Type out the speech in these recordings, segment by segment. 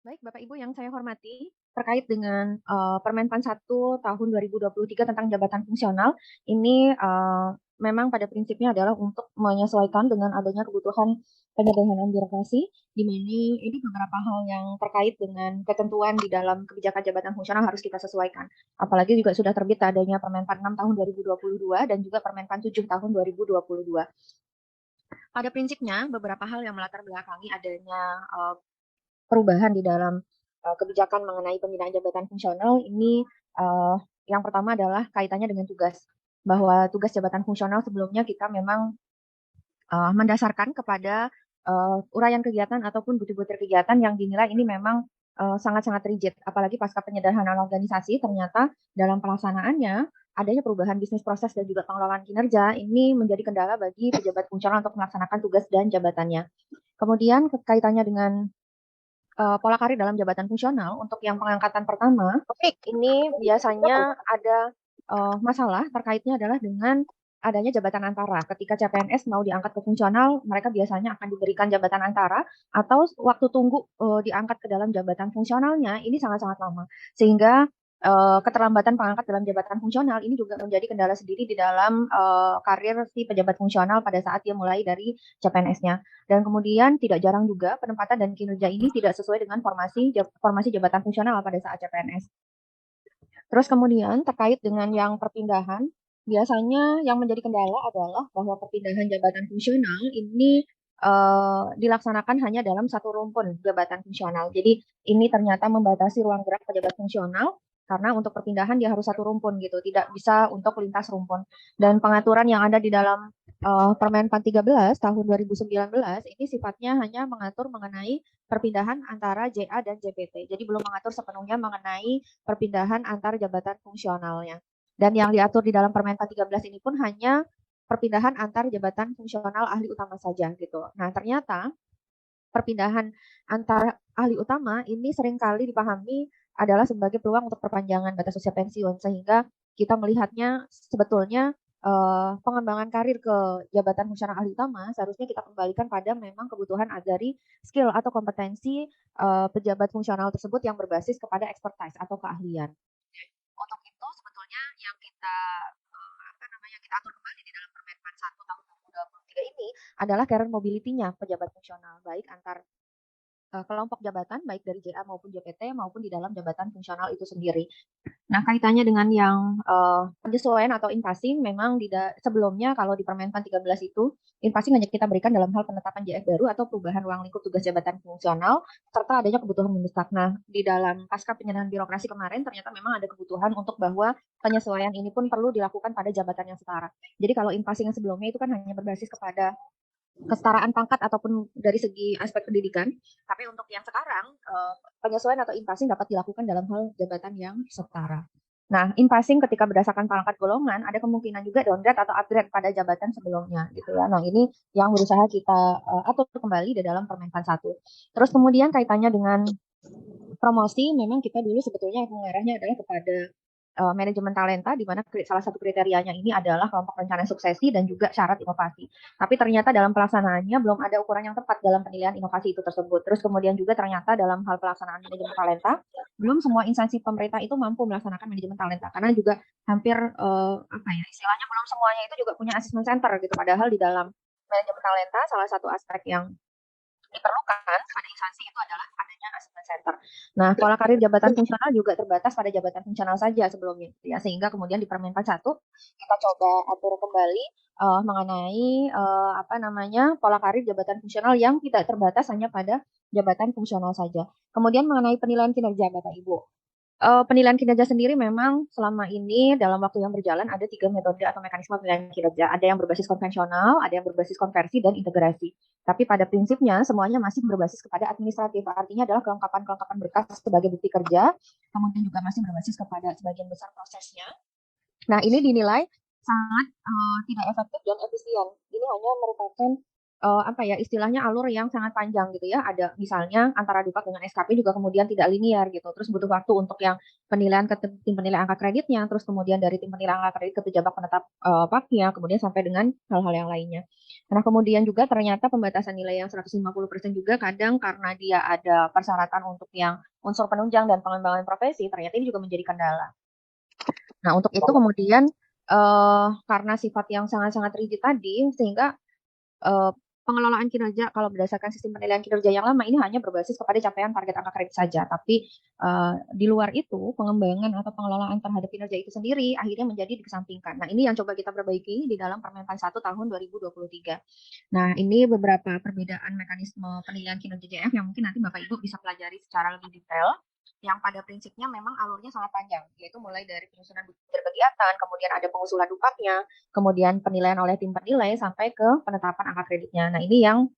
Baik, Bapak Ibu yang saya hormati, terkait dengan Permenpan 1 tahun 2023 tentang jabatan fungsional, ini memang pada prinsipnya adalah untuk menyesuaikan dengan adanya kebutuhan penyederhanaan birokrasi, di mana ini beberapa hal yang terkait dengan ketentuan di dalam kebijakan jabatan fungsional harus kita sesuaikan. Apalagi juga sudah terbit adanya Permenpan 6 tahun 2022 dan juga Permenpan 7 tahun 2022. Pada prinsipnya, beberapa hal yang melatar belakangi adanya perubahan di dalam kebijakan mengenai pembinaan jabatan fungsional ini uh, yang pertama adalah kaitannya dengan tugas. Bahwa tugas jabatan fungsional sebelumnya kita memang mendasarkan kepada uraian kegiatan ataupun butir-butir kegiatan yang dinilai ini memang sangat-sangat rigid. Apalagi pasca penyederhanaan organisasi, ternyata dalam pelaksanaannya adanya perubahan bisnis proses dan juga pengelolaan kinerja ini menjadi kendala bagi pejabat fungsional untuk melaksanakan tugas dan jabatannya. Kemudian kaitannya dengan pola karir dalam jabatan fungsional untuk yang pengangkatan pertama, ini biasanya ada masalah terkaitnya adalah dengan adanya jabatan antara. Ketika CPNS mau diangkat ke fungsional, mereka biasanya akan diberikan jabatan antara atau waktu tunggu diangkat ke dalam jabatan fungsionalnya ini sangat-sangat lama. Sehingga keterlambatan pengangkat dalam jabatan fungsional ini juga menjadi kendala sendiri di dalam karir si pejabat fungsional pada saat dia mulai dari CPNS-nya. Dan kemudian tidak jarang juga penempatan dan kinerja ini tidak sesuai dengan formasi jabatan fungsional pada saat CPNS. Terus kemudian terkait dengan yang perpindahan, biasanya yang menjadi kendala adalah bahwa perpindahan jabatan fungsional ini dilaksanakan hanya dalam satu rumpun jabatan fungsional. Jadi ini ternyata membatasi ruang gerak pejabat fungsional karena untuk perpindahan dia harus satu rumpun gitu, tidak bisa untuk lintas rumpun. Dan pengaturan yang ada di dalam Permenpan 13 tahun 2019 ini sifatnya hanya mengatur mengenai perpindahan antara JA dan JPT. Jadi belum mengatur sepenuhnya mengenai perpindahan antar jabatan fungsionalnya. Dan yang diatur di dalam Permenpan 13 ini pun hanya perpindahan antar jabatan fungsional ahli utama saja gitu. Nah, ternyata perpindahan antar ahli utama ini seringkali dipahami adalah sebagai peluang untuk perpanjangan batas usia pensiun sehingga kita melihatnya sebetulnya pengembangan karir ke jabatan fungsional ahli utama seharusnya kita kembalikan pada memang kebutuhan dari skill atau kompetensi pejabat fungsional tersebut yang berbasis kepada expertise atau keahlian. Untuk itu sebetulnya yang kita apa namanya kita atur kembali di dalam Permenpan 1 tahun 2023 ini adalah career mobility-nya pejabat fungsional baik antar kelompok jabatan baik dari JA maupun JPT maupun di dalam jabatan fungsional itu sendiri. Nah, kaitannya dengan yang penyesuaian atau in-passing memang sebelumnya kalau di Permenpan 13 itu in-passing hanya kita berikan dalam hal penetapan JF baru atau perubahan ruang lingkup tugas jabatan fungsional serta adanya kebutuhan mendesak. Nah, di dalam pasca penyerahan birokrasi kemarin ternyata memang ada kebutuhan untuk bahwa penyesuaian ini pun perlu dilakukan pada jabatan yang setara. Jadi kalau in-passing yang sebelumnya itu kan hanya berbasis kepada kesetaraan pangkat ataupun dari segi aspek pendidikan. Tapi untuk yang sekarang, penyesuaian atau in-passing dapat dilakukan dalam hal jabatan yang setara. Nah, in-passing ketika berdasarkan pangkat golongan, ada kemungkinan juga downgrade atau upgrade pada jabatan sebelumnya, gitu ya. Nah, ini yang berusaha kita atur kembali di dalam Permenpan 1. Terus kemudian kaitannya dengan promosi, memang kita dulu sebetulnya mengarahnya adalah kepada manajemen talenta, di mana salah satu kriterianya ini adalah kelompok rencana suksesi dan juga syarat inovasi. Tapi ternyata dalam pelaksanaannya belum ada ukuran yang tepat dalam penilaian inovasi itu tersebut. Terus kemudian juga ternyata dalam hal pelaksanaan manajemen talenta, belum semua instansi pemerintah itu mampu melaksanakan manajemen talenta karena juga hampir apa ya istilahnya belum semuanya itu juga punya assessment center gitu. Padahal di dalam manajemen talenta salah satu aspek yang diperlukan pada instansi itu adalah adanya assessment center. Nah, pola karir jabatan fungsional juga terbatas pada jabatan fungsional saja sebelumnya, ya sehingga kemudian di Permenpan 1 kita coba atur kembali mengenai apa namanya pola karir jabatan fungsional yang tidak terbatas hanya pada jabatan fungsional saja. Kemudian mengenai penilaian kinerja Bapak Ibu. Penilaian kinerja sendiri memang selama ini dalam waktu yang berjalan ada 3 metode atau mekanisme penilaian kinerja. Ada yang berbasis konvensional, ada yang berbasis konversi, dan integrasi. Tapi pada prinsipnya semuanya masih berbasis kepada administratif. Artinya adalah kelengkapan-kelengkapan berkas sebagai bukti kerja, kemudian juga masih berbasis kepada sebagian besar prosesnya. Nah, ini dinilai sangat tidak efektif dan efisien. Ini hanya merupakan apa ya, istilahnya alur yang sangat panjang gitu ya. Ada misalnya antara Dupak dengan SKP juga kemudian tidak linear gitu. Terus butuh waktu untuk yang penilaian ke tim penilai angka kreditnya, terus kemudian dari tim penilai angka kredit ke pejabat penetap PAK-nya, kemudian sampai dengan hal-hal yang lainnya. Nah, kemudian juga ternyata pembatasan nilai yang 150% juga kadang karena dia ada persyaratan untuk yang unsur penunjang dan pengembangan profesi, ternyata ini juga menjadi kendala. Nah, untuk itu kemudian karena sifat yang sangat-sangat rigid tadi, sehingga eh, pengelolaan kinerja kalau berdasarkan sistem penilaian kinerja yang lama ini hanya berbasis kepada capaian target angka kredit saja. Tapi di luar itu, pengembangan atau pengelolaan terhadap kinerja itu sendiri akhirnya menjadi dikesampingkan. Nah, ini yang coba kita perbaiki di dalam Permenpan 1 tahun 2023. Nah, ini beberapa perbedaan mekanisme penilaian kinerja JF yang mungkin nanti Bapak Ibu bisa pelajari secara lebih detail, yang pada prinsipnya memang alurnya sangat panjang, yaitu mulai dari penyusunan berkegiatan, kemudian ada pengusulan dupaknya, kemudian penilaian oleh tim penilai, sampai ke penetapan angka kreditnya. Nah, ini yang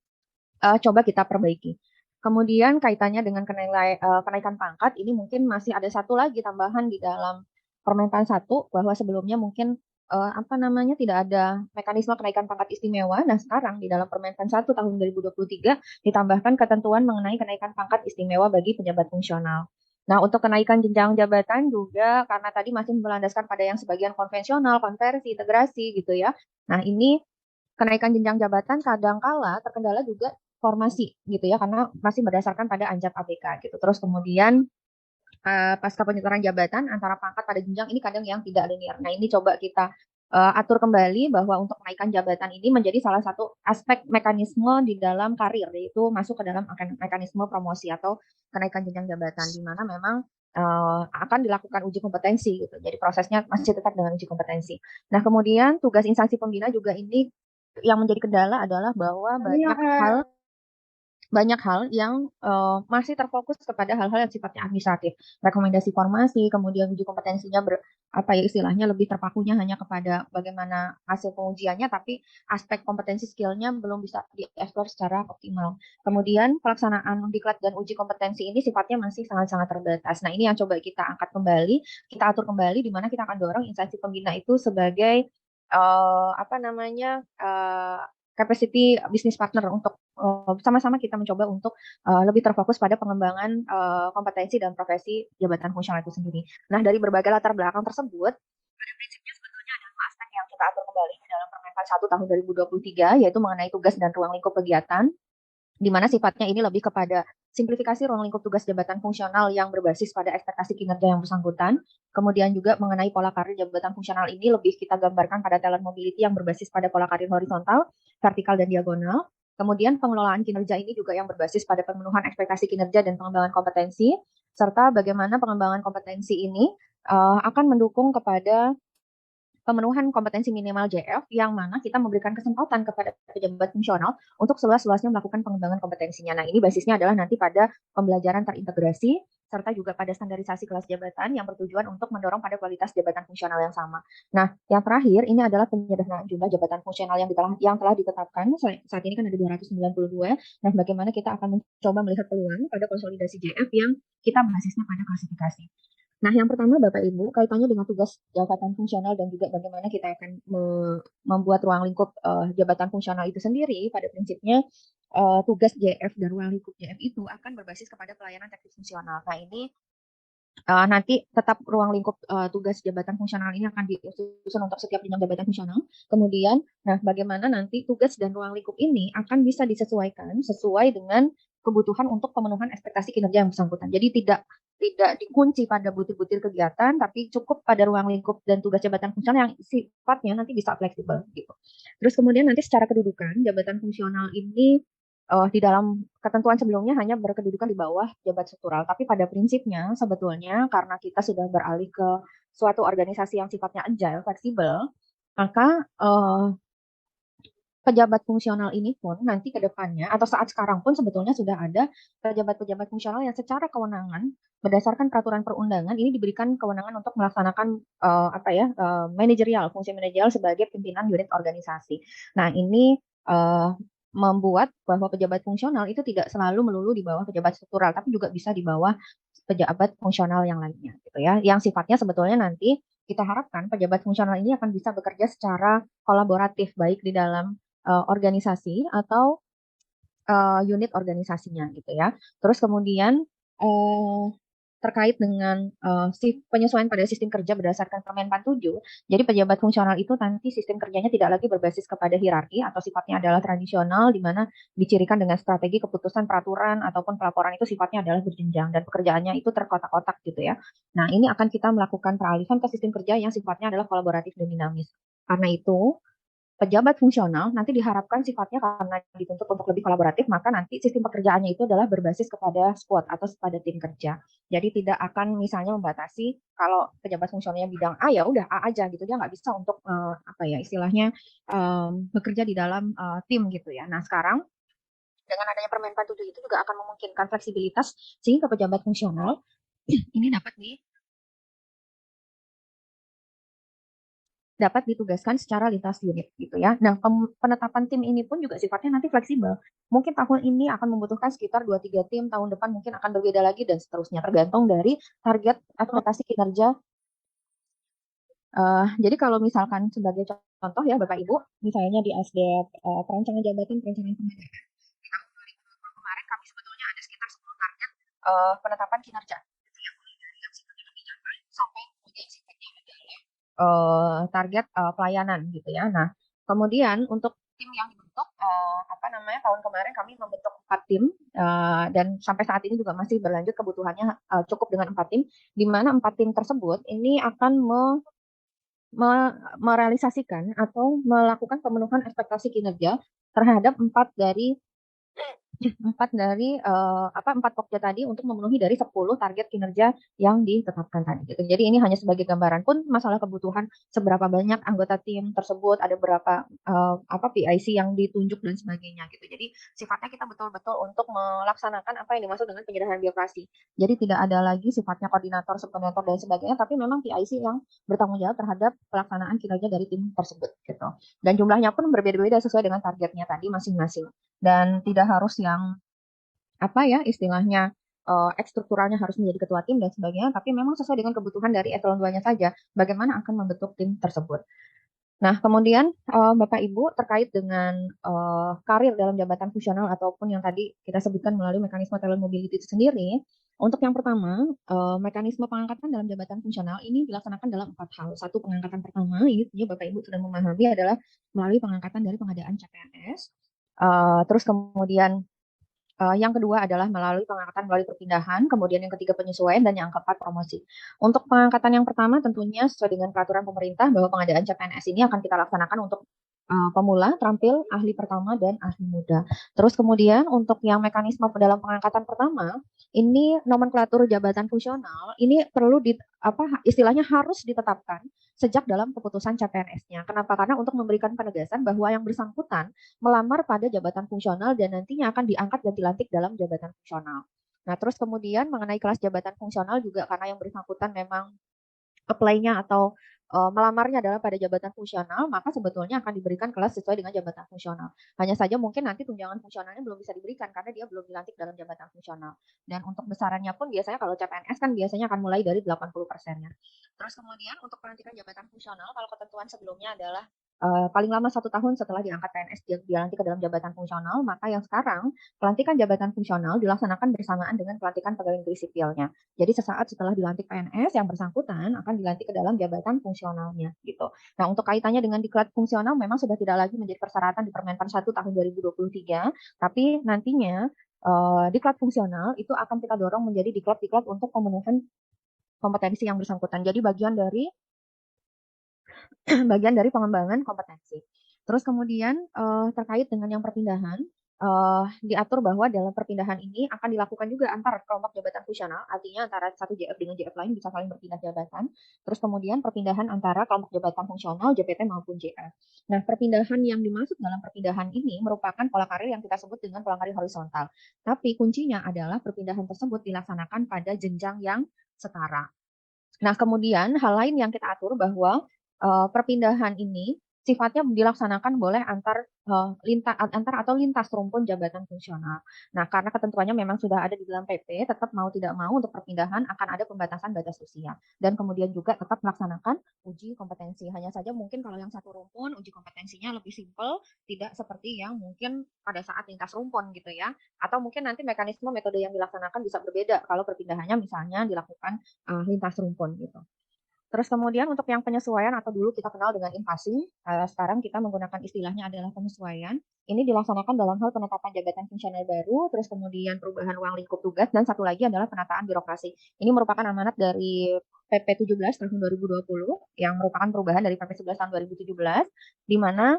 coba kita perbaiki. Kemudian kaitannya dengan kenaikan pangkat, ini mungkin masih ada satu lagi tambahan di dalam Permenpan 1, bahwa sebelumnya mungkin apa namanya tidak ada mekanisme kenaikan pangkat istimewa. Nah, sekarang di dalam Permenpan 1 tahun 2023 ditambahkan ketentuan mengenai kenaikan pangkat istimewa bagi pejabat fungsional. Nah, untuk kenaikan jenjang jabatan juga karena tadi masih berlandaskan pada yang sebagian konvensional, konversi, integrasi gitu ya. Nah, ini kenaikan jenjang jabatan kadangkala terkendala juga formasi gitu ya, karena masih berdasarkan pada anjap ABK gitu. Terus kemudian pasca penyetoran jabatan antara pangkat pada jenjang ini kadang yang tidak linear. Nah, ini coba kita atur kembali bahwa untuk kenaikan jabatan ini menjadi salah satu aspek mekanisme di dalam karir, yaitu masuk ke dalam mekanisme promosi atau kenaikan jenjang jabatan, di mana memang akan dilakukan uji kompetensi gitu. Jadi prosesnya masih tetap dengan uji kompetensi. Nah, kemudian tugas instansi pembina juga ini yang menjadi kendala adalah bahwa banyak hal yang masih terfokus kepada hal-hal yang sifatnya administratif, rekomendasi formasi, kemudian uji kompetensinya apa ya istilahnya lebih terpakunya hanya kepada bagaimana hasil pengujiannya, tapi aspek kompetensi skillnya belum bisa dieksplor secara optimal. Kemudian pelaksanaan diklat dan uji kompetensi ini sifatnya masih sangat-sangat terbatas. Nah, ini yang coba kita angkat kembali, kita atur kembali, di mana kita akan dorong instansi pembina itu sebagai apa namanya capacity business partner untuk sama-sama kita mencoba untuk lebih terfokus pada pengembangan kompetensi dan profesi jabatan fungsional itu sendiri. Nah, dari berbagai latar belakang tersebut, pada prinsipnya sebetulnya ada dua aspek yang kita atur kembali di dalam Permenpan 1 tahun 2023, yaitu mengenai tugas dan ruang lingkup kegiatan, di mana sifatnya ini lebih kepada simplifikasi ruang lingkup tugas jabatan fungsional yang berbasis pada ekspektasi kinerja yang bersangkutan. Kemudian juga mengenai pola karir jabatan fungsional ini lebih kita gambarkan pada talent mobility yang berbasis pada pola karir horizontal, vertikal, dan diagonal. Kemudian pengelolaan kinerja ini juga yang berbasis pada pemenuhan ekspektasi kinerja dan pengembangan kompetensi, serta bagaimana pengembangan kompetensi ini akan mendukung kepada pemenuhan kompetensi minimal JF, yang mana kita memberikan kesempatan kepada pejabat fungsional untuk seluas-luasnya melakukan pengembangan kompetensinya. Nah, ini basisnya adalah nanti pada pembelajaran terintegrasi, serta juga pada standarisasi kelas jabatan yang bertujuan untuk mendorong pada kualitas jabatan fungsional yang sama. Nah, yang terakhir ini adalah penyederhanaan jumlah jabatan fungsional yang telah ditetapkan. Saat ini kan ada 292. Nah, bagaimana kita akan mencoba melihat peluang pada konsolidasi JF yang kita basisnya pada klasifikasi. Nah, yang pertama Bapak Ibu, kaitannya dengan tugas jabatan fungsional dan juga bagaimana kita akan membuat ruang lingkup jabatan fungsional itu sendiri. Pada prinsipnya tugas JF dan ruang lingkup JF itu akan berbasis kepada pelayanan teknis fungsional. Nah, ini nanti tetap ruang lingkup tugas jabatan fungsional ini akan disusun untuk setiap jenjang jabatan fungsional. Kemudian, nah bagaimana nanti tugas dan ruang lingkup ini akan bisa disesuaikan sesuai dengan kebutuhan untuk pemenuhan ekspektasi kinerja yang bersangkutan. Jadi tidak dikunci pada butir-butir kegiatan, tapi cukup pada ruang lingkup dan tugas jabatan fungsional yang sifatnya nanti bisa fleksibel gitu. Terus kemudian nanti secara kedudukan jabatan fungsional ini di dalam ketentuan sebelumnya hanya berkedudukan di bawah jabat struktural, tapi pada prinsipnya sebetulnya karena kita sudah beralih ke suatu organisasi yang sifatnya agile, fleksibel, maka pejabat fungsional ini pun nanti ke depannya atau saat sekarang pun sebetulnya sudah ada pejabat-pejabat fungsional yang secara kewenangan berdasarkan peraturan perundangan ini diberikan kewenangan untuk melaksanakan manajerial, fungsi manajerial sebagai pimpinan unit organisasi. Nah, ini membuat bahwa pejabat fungsional itu tidak selalu melulu di bawah pejabat struktural, tapi juga bisa di bawah pejabat fungsional yang lainnya gitu ya. Yang sifatnya sebetulnya nanti kita harapkan pejabat fungsional ini akan bisa bekerja secara kolaboratif baik di dalam organisasi atau unit organisasinya gitu ya. Terus kemudian eh, terkait dengan penyesuaian pada sistem kerja berdasarkan Permenpan 7. Jadi pejabat fungsional itu nanti sistem kerjanya tidak lagi berbasis kepada hierarki atau sifatnya adalah tradisional di mana dicirikan dengan strategi keputusan peraturan ataupun pelaporan itu sifatnya adalah berjenjang dan pekerjaannya itu terkotak-kotak gitu ya. Nah, ini akan kita melakukan peralihan ke sistem kerja yang sifatnya adalah kolaboratif dan dinamis. Karena itu, pejabat fungsional nanti diharapkan sifatnya karena dituntut untuk lebih kolaboratif, maka nanti sistem pekerjaannya itu adalah berbasis kepada squad atau pada tim kerja. Jadi tidak akan misalnya membatasi kalau pejabat fungsionalnya bidang A ya udah A aja gitu, dia nggak bisa untuk apa ya istilahnya bekerja di dalam tim gitu ya. Nah sekarang dengan adanya Permenpan 7 itu juga akan memungkinkan fleksibilitas sehingga pejabat fungsional ini dapat ditugaskan secara lintas unit gitu ya. Nah, penetapan tim ini pun juga sifatnya nanti fleksibel. Mungkin tahun ini akan membutuhkan sekitar 2-3 tim, tahun depan mungkin akan berbeda lagi dan seterusnya tergantung dari target ekspektasi kinerja. Jadi kalau misalkan sebagai contoh ya Bapak Ibu, misalnya di ASDEP perancangan jabatan perencanaan pengadaan di tahun 2020 kemarin kami sebetulnya ada sekitar 10 target penetapan kinerja gitu ya, mulai dari yang sifatnya kebijakan sampai kemudian sifatnya target pelayanan gitu ya. Nah, kemudian untuk tim yang dibentuk apa namanya tahun kemarin kami membentuk 4 tim dan sampai saat ini juga masih berlanjut kebutuhannya cukup dengan 4 tim, di mana 4 tim tersebut ini akan merealisasikan atau melakukan pemenuhan ekspektasi kinerja terhadap 4 pokja tadi untuk memenuhi dari 10 target kinerja yang ditetapkan tadi gitu. Jadi ini hanya sebagai gambaran pun masalah kebutuhan seberapa banyak anggota tim tersebut, ada berapa PIC yang ditunjuk dan sebagainya gitu. Jadi sifatnya kita betul-betul untuk melaksanakan apa yang dimaksud dengan penyederhanaan birokrasi. Jadi tidak ada lagi sifatnya koordinator, subkoordinator dan sebagainya, tapi memang PIC yang bertanggung jawab terhadap pelaksanaan kinerja dari tim tersebut gitu. Dan jumlahnya pun berbeda-beda sesuai dengan targetnya tadi masing-masing dan tidak harus yang apa ya istilahnya strukturalnya harus menjadi ketua tim dan sebagainya, tapi memang sesuai dengan kebutuhan dari eselon 2-nya saja bagaimana akan membentuk tim tersebut. Nah, kemudian Bapak Ibu terkait dengan karir dalam jabatan fungsional ataupun yang tadi kita sebutkan melalui mekanisme talent mobility itu sendiri, untuk yang pertama, mekanisme pengangkatan dalam jabatan fungsional ini dilaksanakan dalam 4 hal. Satu, pengangkatan pertama, ini Bapak Ibu sudah memahami adalah melalui pengangkatan dari pengadaan CPNS. Terus kemudian yang kedua adalah melalui pengangkatan melalui perpindahan, kemudian yang ketiga penyesuaian, dan yang keempat promosi. Untuk pengangkatan yang pertama tentunya sesuai dengan peraturan pemerintah bahwa pengadaan CPNS ini akan kita laksanakan untuk pemula, terampil, ahli pertama, dan ahli muda. Terus kemudian untuk yang mekanisme dalam pengangkatan pertama, ini nomenklatur jabatan fungsional, ini perlu istilahnya harus ditetapkan sejak dalam keputusan CPNS-nya. Kenapa? Karena untuk memberikan penegasan bahwa yang bersangkutan melamar pada jabatan fungsional dan nantinya akan diangkat dan dilantik dalam jabatan fungsional. Nah, terus kemudian mengenai kelas jabatan fungsional juga karena yang bersangkutan memang apply-nya atau melamarnya adalah pada jabatan fungsional, maka sebetulnya akan diberikan kelas sesuai dengan jabatan fungsional. Hanya saja mungkin nanti tunjangan fungsionalnya belum bisa diberikan karena dia belum dilantik dalam jabatan fungsional. Dan untuk besarannya pun biasanya kalau CPNS kan biasanya akan mulai dari 80%-nya. Terus kemudian untuk pelantikan jabatan fungsional, kalau ketentuan sebelumnya adalah paling lama 1 tahun setelah diangkat PNS dia dilantik ke dalam jabatan fungsional, maka yang sekarang pelantikan jabatan fungsional dilaksanakan bersamaan dengan pelantikan pegawai negeri sipilnya. Jadi sesaat setelah dilantik PNS yang bersangkutan akan dilantik ke dalam jabatan fungsionalnya gitu. Nah, untuk kaitannya dengan diklat fungsional memang sudah tidak lagi menjadi persyaratan di Permenpan 1 tahun 2023, tapi nantinya diklat fungsional itu akan kita dorong menjadi diklat-diklat untuk pemenuhan kompetensi yang bersangkutan. Jadi bagian dari bagian dari pengembangan kompetensi. Terus kemudian terkait dengan yang perpindahan, diatur bahwa dalam perpindahan ini akan dilakukan juga antar kelompok jabatan fungsional, artinya antara satu JF dengan JF lain bisa saling berpindah jabatan. Terus kemudian perpindahan antara kelompok jabatan fungsional, JPT maupun JF. Nah, perpindahan yang dimaksud dalam perpindahan ini merupakan pola karir yang kita sebut dengan pola karir horizontal. Tapi kuncinya adalah perpindahan tersebut dilaksanakan pada jenjang yang setara. Nah, kemudian hal lain yang kita atur bahwa perpindahan ini sifatnya dilaksanakan boleh antar atau lintas rumpun jabatan fungsional. Nah, karena ketentuannya memang sudah ada di dalam PP, tetap mau tidak mau untuk perpindahan akan ada pembatasan batas usia. Dan kemudian juga tetap melaksanakan uji kompetensi. Hanya saja mungkin kalau yang satu rumpun uji kompetensinya lebih simpel, tidak seperti yang mungkin pada saat lintas rumpun gitu ya. Atau mungkin nanti mekanisme metode yang dilaksanakan bisa berbeda kalau perpindahannya misalnya dilakukan lintas rumpun gitu. Terus kemudian untuk yang penyesuaian atau dulu kita kenal dengan invasi, sekarang kita menggunakan istilahnya adalah penyesuaian. Ini dilaksanakan dalam hal penetapan jabatan fungsional baru, terus kemudian perubahan ruang lingkup tugas, dan satu lagi adalah penataan birokrasi. Ini merupakan amanat dari PP 17 tahun 2020 yang merupakan perubahan dari PP 11 tahun 2017, di mana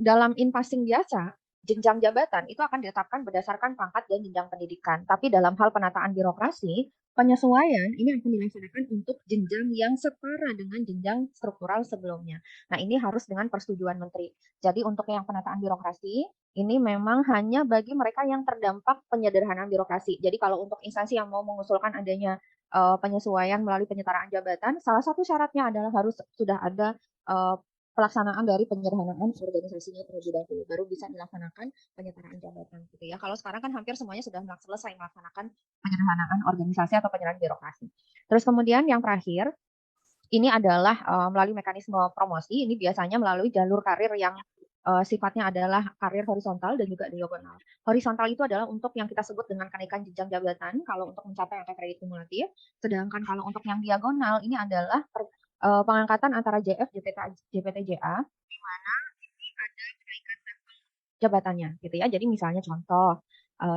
dalam in-passing biasa, jenjang jabatan itu akan ditetapkan berdasarkan pangkat dan jenjang pendidikan. Tapi dalam hal penataan birokrasi, penyesuaian ini akan dilaksanakan untuk jenjang yang setara dengan jenjang struktural sebelumnya. Nah, ini harus dengan persetujuan menteri. Jadi untuk yang penataan birokrasi, ini memang hanya bagi mereka yang terdampak penyederhanaan birokrasi. Jadi kalau untuk instansi yang mau mengusulkan adanya penyesuaian melalui penyetaraan jabatan, salah satu syaratnya adalah harus sudah ada pelaksanaan dari penyederhanaan organisasinya terlebih dahulu, baru bisa dilaksanakan penyetaraan jabatan gitu ya. Kalau sekarang kan hampir semuanya sudah selesai melaksanakan penyederhanaan organisasi atau penyerahan birokrasi. Terus kemudian yang terakhir, ini adalah melalui mekanisme promosi, ini biasanya melalui jalur karir yang sifatnya adalah karir horizontal dan juga diagonal. Horizontal itu adalah untuk yang kita sebut dengan kenaikan jenjang jabatan kalau untuk mencapai angka kredit kumulatif, sedangkan kalau untuk yang diagonal ini adalah pengangkatan antara JF, JPT, JA, di mana ini ada kenaikan jabatannya gitu ya. Jadi misalnya contoh,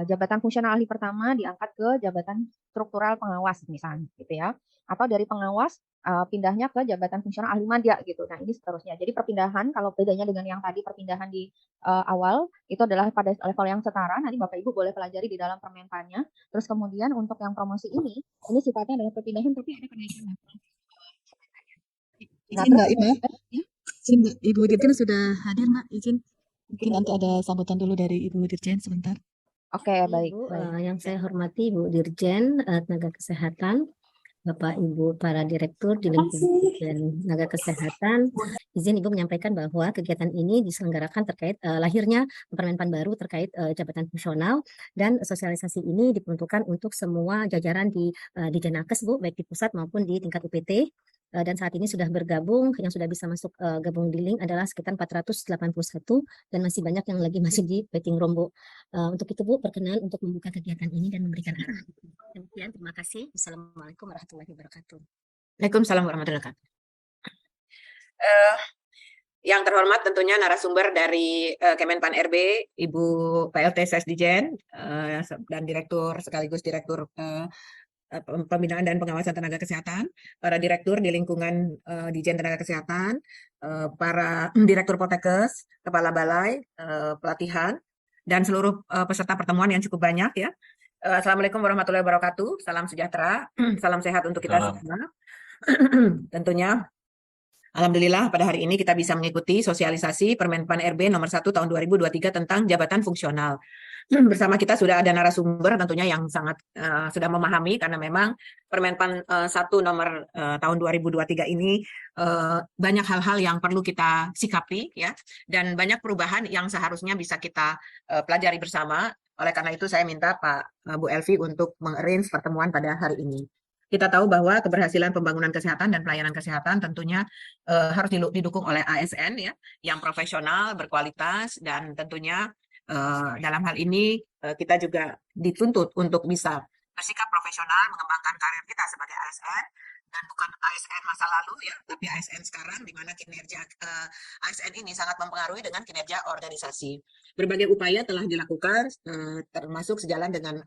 jabatan fungsional ahli pertama diangkat ke jabatan struktural pengawas misalnya gitu ya. Atau dari pengawas pindahnya ke jabatan fungsional ahli madya gitu. Nah, ini seterusnya. Jadi perpindahan kalau bedanya dengan yang tadi perpindahan di awal itu adalah pada level yang setara. Nanti Bapak Ibu boleh pelajari di dalam permenpannya. Terus kemudian untuk yang promosi ini sifatnya adalah perpindahan tapi ada kenaikan level. Izin Mbak Ibu, izin Mbak Ibu Dirjen sudah hadir Mbak, izin. Mungkin nanti ada sambutan dulu dari Ibu Dirjen sebentar. Oke, baik. Bu, yang saya hormati Bu Dirjen Tenaga Kesehatan, Bapak Ibu para direktur di lingkungan tenaga kesehatan, izin Ibu menyampaikan bahwa kegiatan ini diselenggarakan terkait lahirnya Permenpan baru terkait jabatan fungsional, dan sosialisasi ini diperuntukkan untuk semua jajaran di Janakes Bu, baik di pusat maupun di tingkat UPT. Dan saat ini sudah bergabung, yang sudah bisa masuk gabung di link adalah sekitar 481, dan masih banyak yang lagi masih di waiting room Bu. Untuk itu Bu, perkenan untuk membuka kegiatan ini dan memberikan arahan. Demikian, terima kasih. Assalamualaikum warahmatullahi wabarakatuh. Waalaikumsalam warahmatullahi wabarakatuh. Yang terhormat tentunya narasumber dari Kemenpan RB, Ibu PLT Sesdijen, dan Direktur sekaligus Direktur Pembinaan dan Pengawasan Tenaga Kesehatan, para direktur di lingkungan Dijen Tenaga Kesehatan, para direktur Potekes, kepala balai, pelatihan, dan seluruh peserta pertemuan yang cukup banyak ya. Assalamualaikum warahmatullahi wabarakatuh, salam sejahtera, salam sehat untuk kita semua. Tentunya alhamdulillah pada hari ini kita bisa mengikuti sosialisasi Permenpan RB nomor 1 tahun 2023 tentang jabatan fungsional. Bersama kita sudah ada narasumber tentunya yang sangat sudah memahami, karena memang Permenpan 1 nomor tahun 2023 ini banyak hal-hal yang perlu kita sikapi ya, dan banyak perubahan yang seharusnya bisa kita pelajari bersama. Oleh karena itu saya minta Bu Elvi untuk mengarrange pertemuan pada hari ini. Kita tahu bahwa keberhasilan pembangunan kesehatan dan pelayanan kesehatan tentunya harus didukung oleh ASN ya, yang profesional, berkualitas, dan tentunya dalam hal ini kita juga dituntut untuk bisa bersikap profesional, mengembangkan karir kita sebagai ASN, dan bukan ASN masa lalu ya, tapi ASN sekarang, di mana kinerja ASN ini sangat mempengaruhi dengan kinerja organisasi. Berbagai upaya telah dilakukan, termasuk sejalan dengan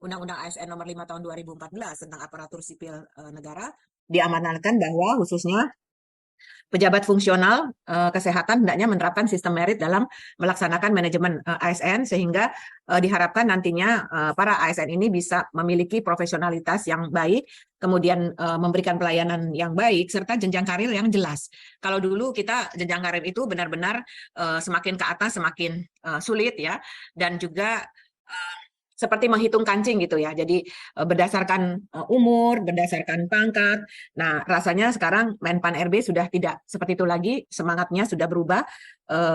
Undang-Undang ASN nomor 5 tahun 2014 tentang aparatur sipil negara, diamanatkan bahwa khususnya pejabat fungsional kesehatan hendaknya menerapkan sistem merit dalam melaksanakan manajemen ASN, sehingga diharapkan nantinya para ASN ini bisa memiliki profesionalitas yang baik, kemudian memberikan pelayanan yang baik, serta jenjang karir yang jelas. Kalau dulu kita jenjang karir itu benar-benar semakin ke atas semakin sulit ya, dan juga seperti menghitung kancing gitu ya. Jadi berdasarkan umur, berdasarkan pangkat. Nah, rasanya sekarang Menpan RB sudah tidak seperti itu lagi, semangatnya sudah berubah,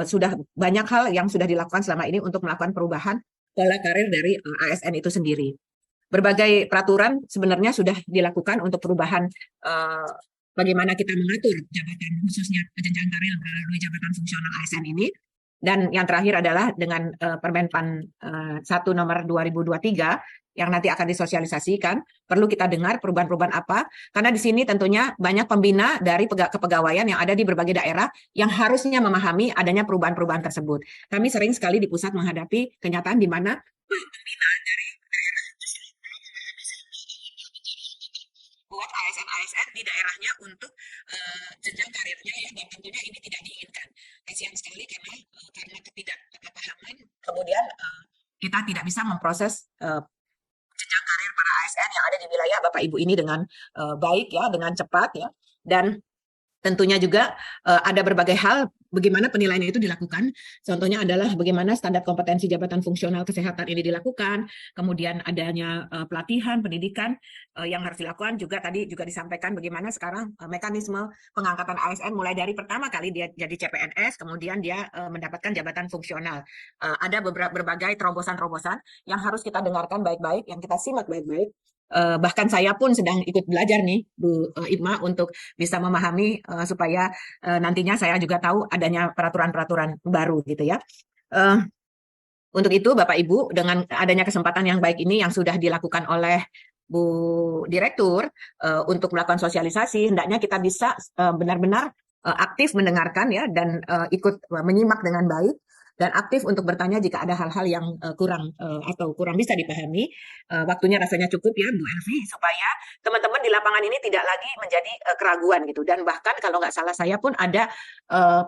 sudah banyak hal yang sudah dilakukan selama ini untuk melakukan perubahan pola karir dari ASN itu sendiri. Berbagai peraturan sebenarnya sudah dilakukan untuk perubahan bagaimana kita mengatur jabatan khususnya jenjang karir melalui jabatan fungsional ASN ini. Dan yang terakhir adalah dengan Permenpan 1 nomor 2023 yang nanti akan disosialisasikan, perlu kita dengar perubahan-perubahan apa, karena di sini tentunya banyak pembina dari kepegawaian yang ada di berbagai daerah yang harusnya memahami adanya perubahan-perubahan tersebut. Kami sering sekali di pusat menghadapi kenyataan di mana pembina dari buat ASN-ASN di daerahnya untuk jenjang karirnya ya, dan tentunya ini tidak diinginkan. Kasihan sekali karena ketidakpahaman kemudian kita tidak bisa memproses jenjang karir para ASN yang ada di wilayah Bapak Ibu ini dengan baik ya, dengan cepat ya, dan tentunya juga ada berbagai hal bagaimana penilaian itu dilakukan. Contohnya adalah bagaimana standar kompetensi jabatan fungsional kesehatan ini dilakukan, kemudian adanya pelatihan, pendidikan yang harus dilakukan. Juga tadi juga disampaikan bagaimana sekarang mekanisme pengangkatan ASN mulai dari pertama kali dia jadi CPNS, kemudian dia mendapatkan jabatan fungsional. Ada berbagai terobosan-terobosan yang harus kita dengarkan baik-baik, yang kita simak baik-baik. Bahkan saya pun sedang ikut belajar nih, Bu Ibma, untuk bisa memahami supaya nantinya saya juga tahu adanya peraturan-peraturan baru gitu ya. Untuk itu Bapak Ibu, dengan adanya kesempatan yang baik ini yang sudah dilakukan oleh Bu Direktur untuk melakukan sosialisasi, hendaknya kita bisa benar-benar aktif mendengarkan ya, dan ikut menyimak dengan baik, dan aktif untuk bertanya jika ada hal-hal yang kurang atau kurang bisa dipahami. Waktunya rasanya cukup ya Bu Elvi, supaya teman-teman di lapangan ini tidak lagi menjadi keraguan gitu. Dan bahkan kalau nggak salah saya pun ada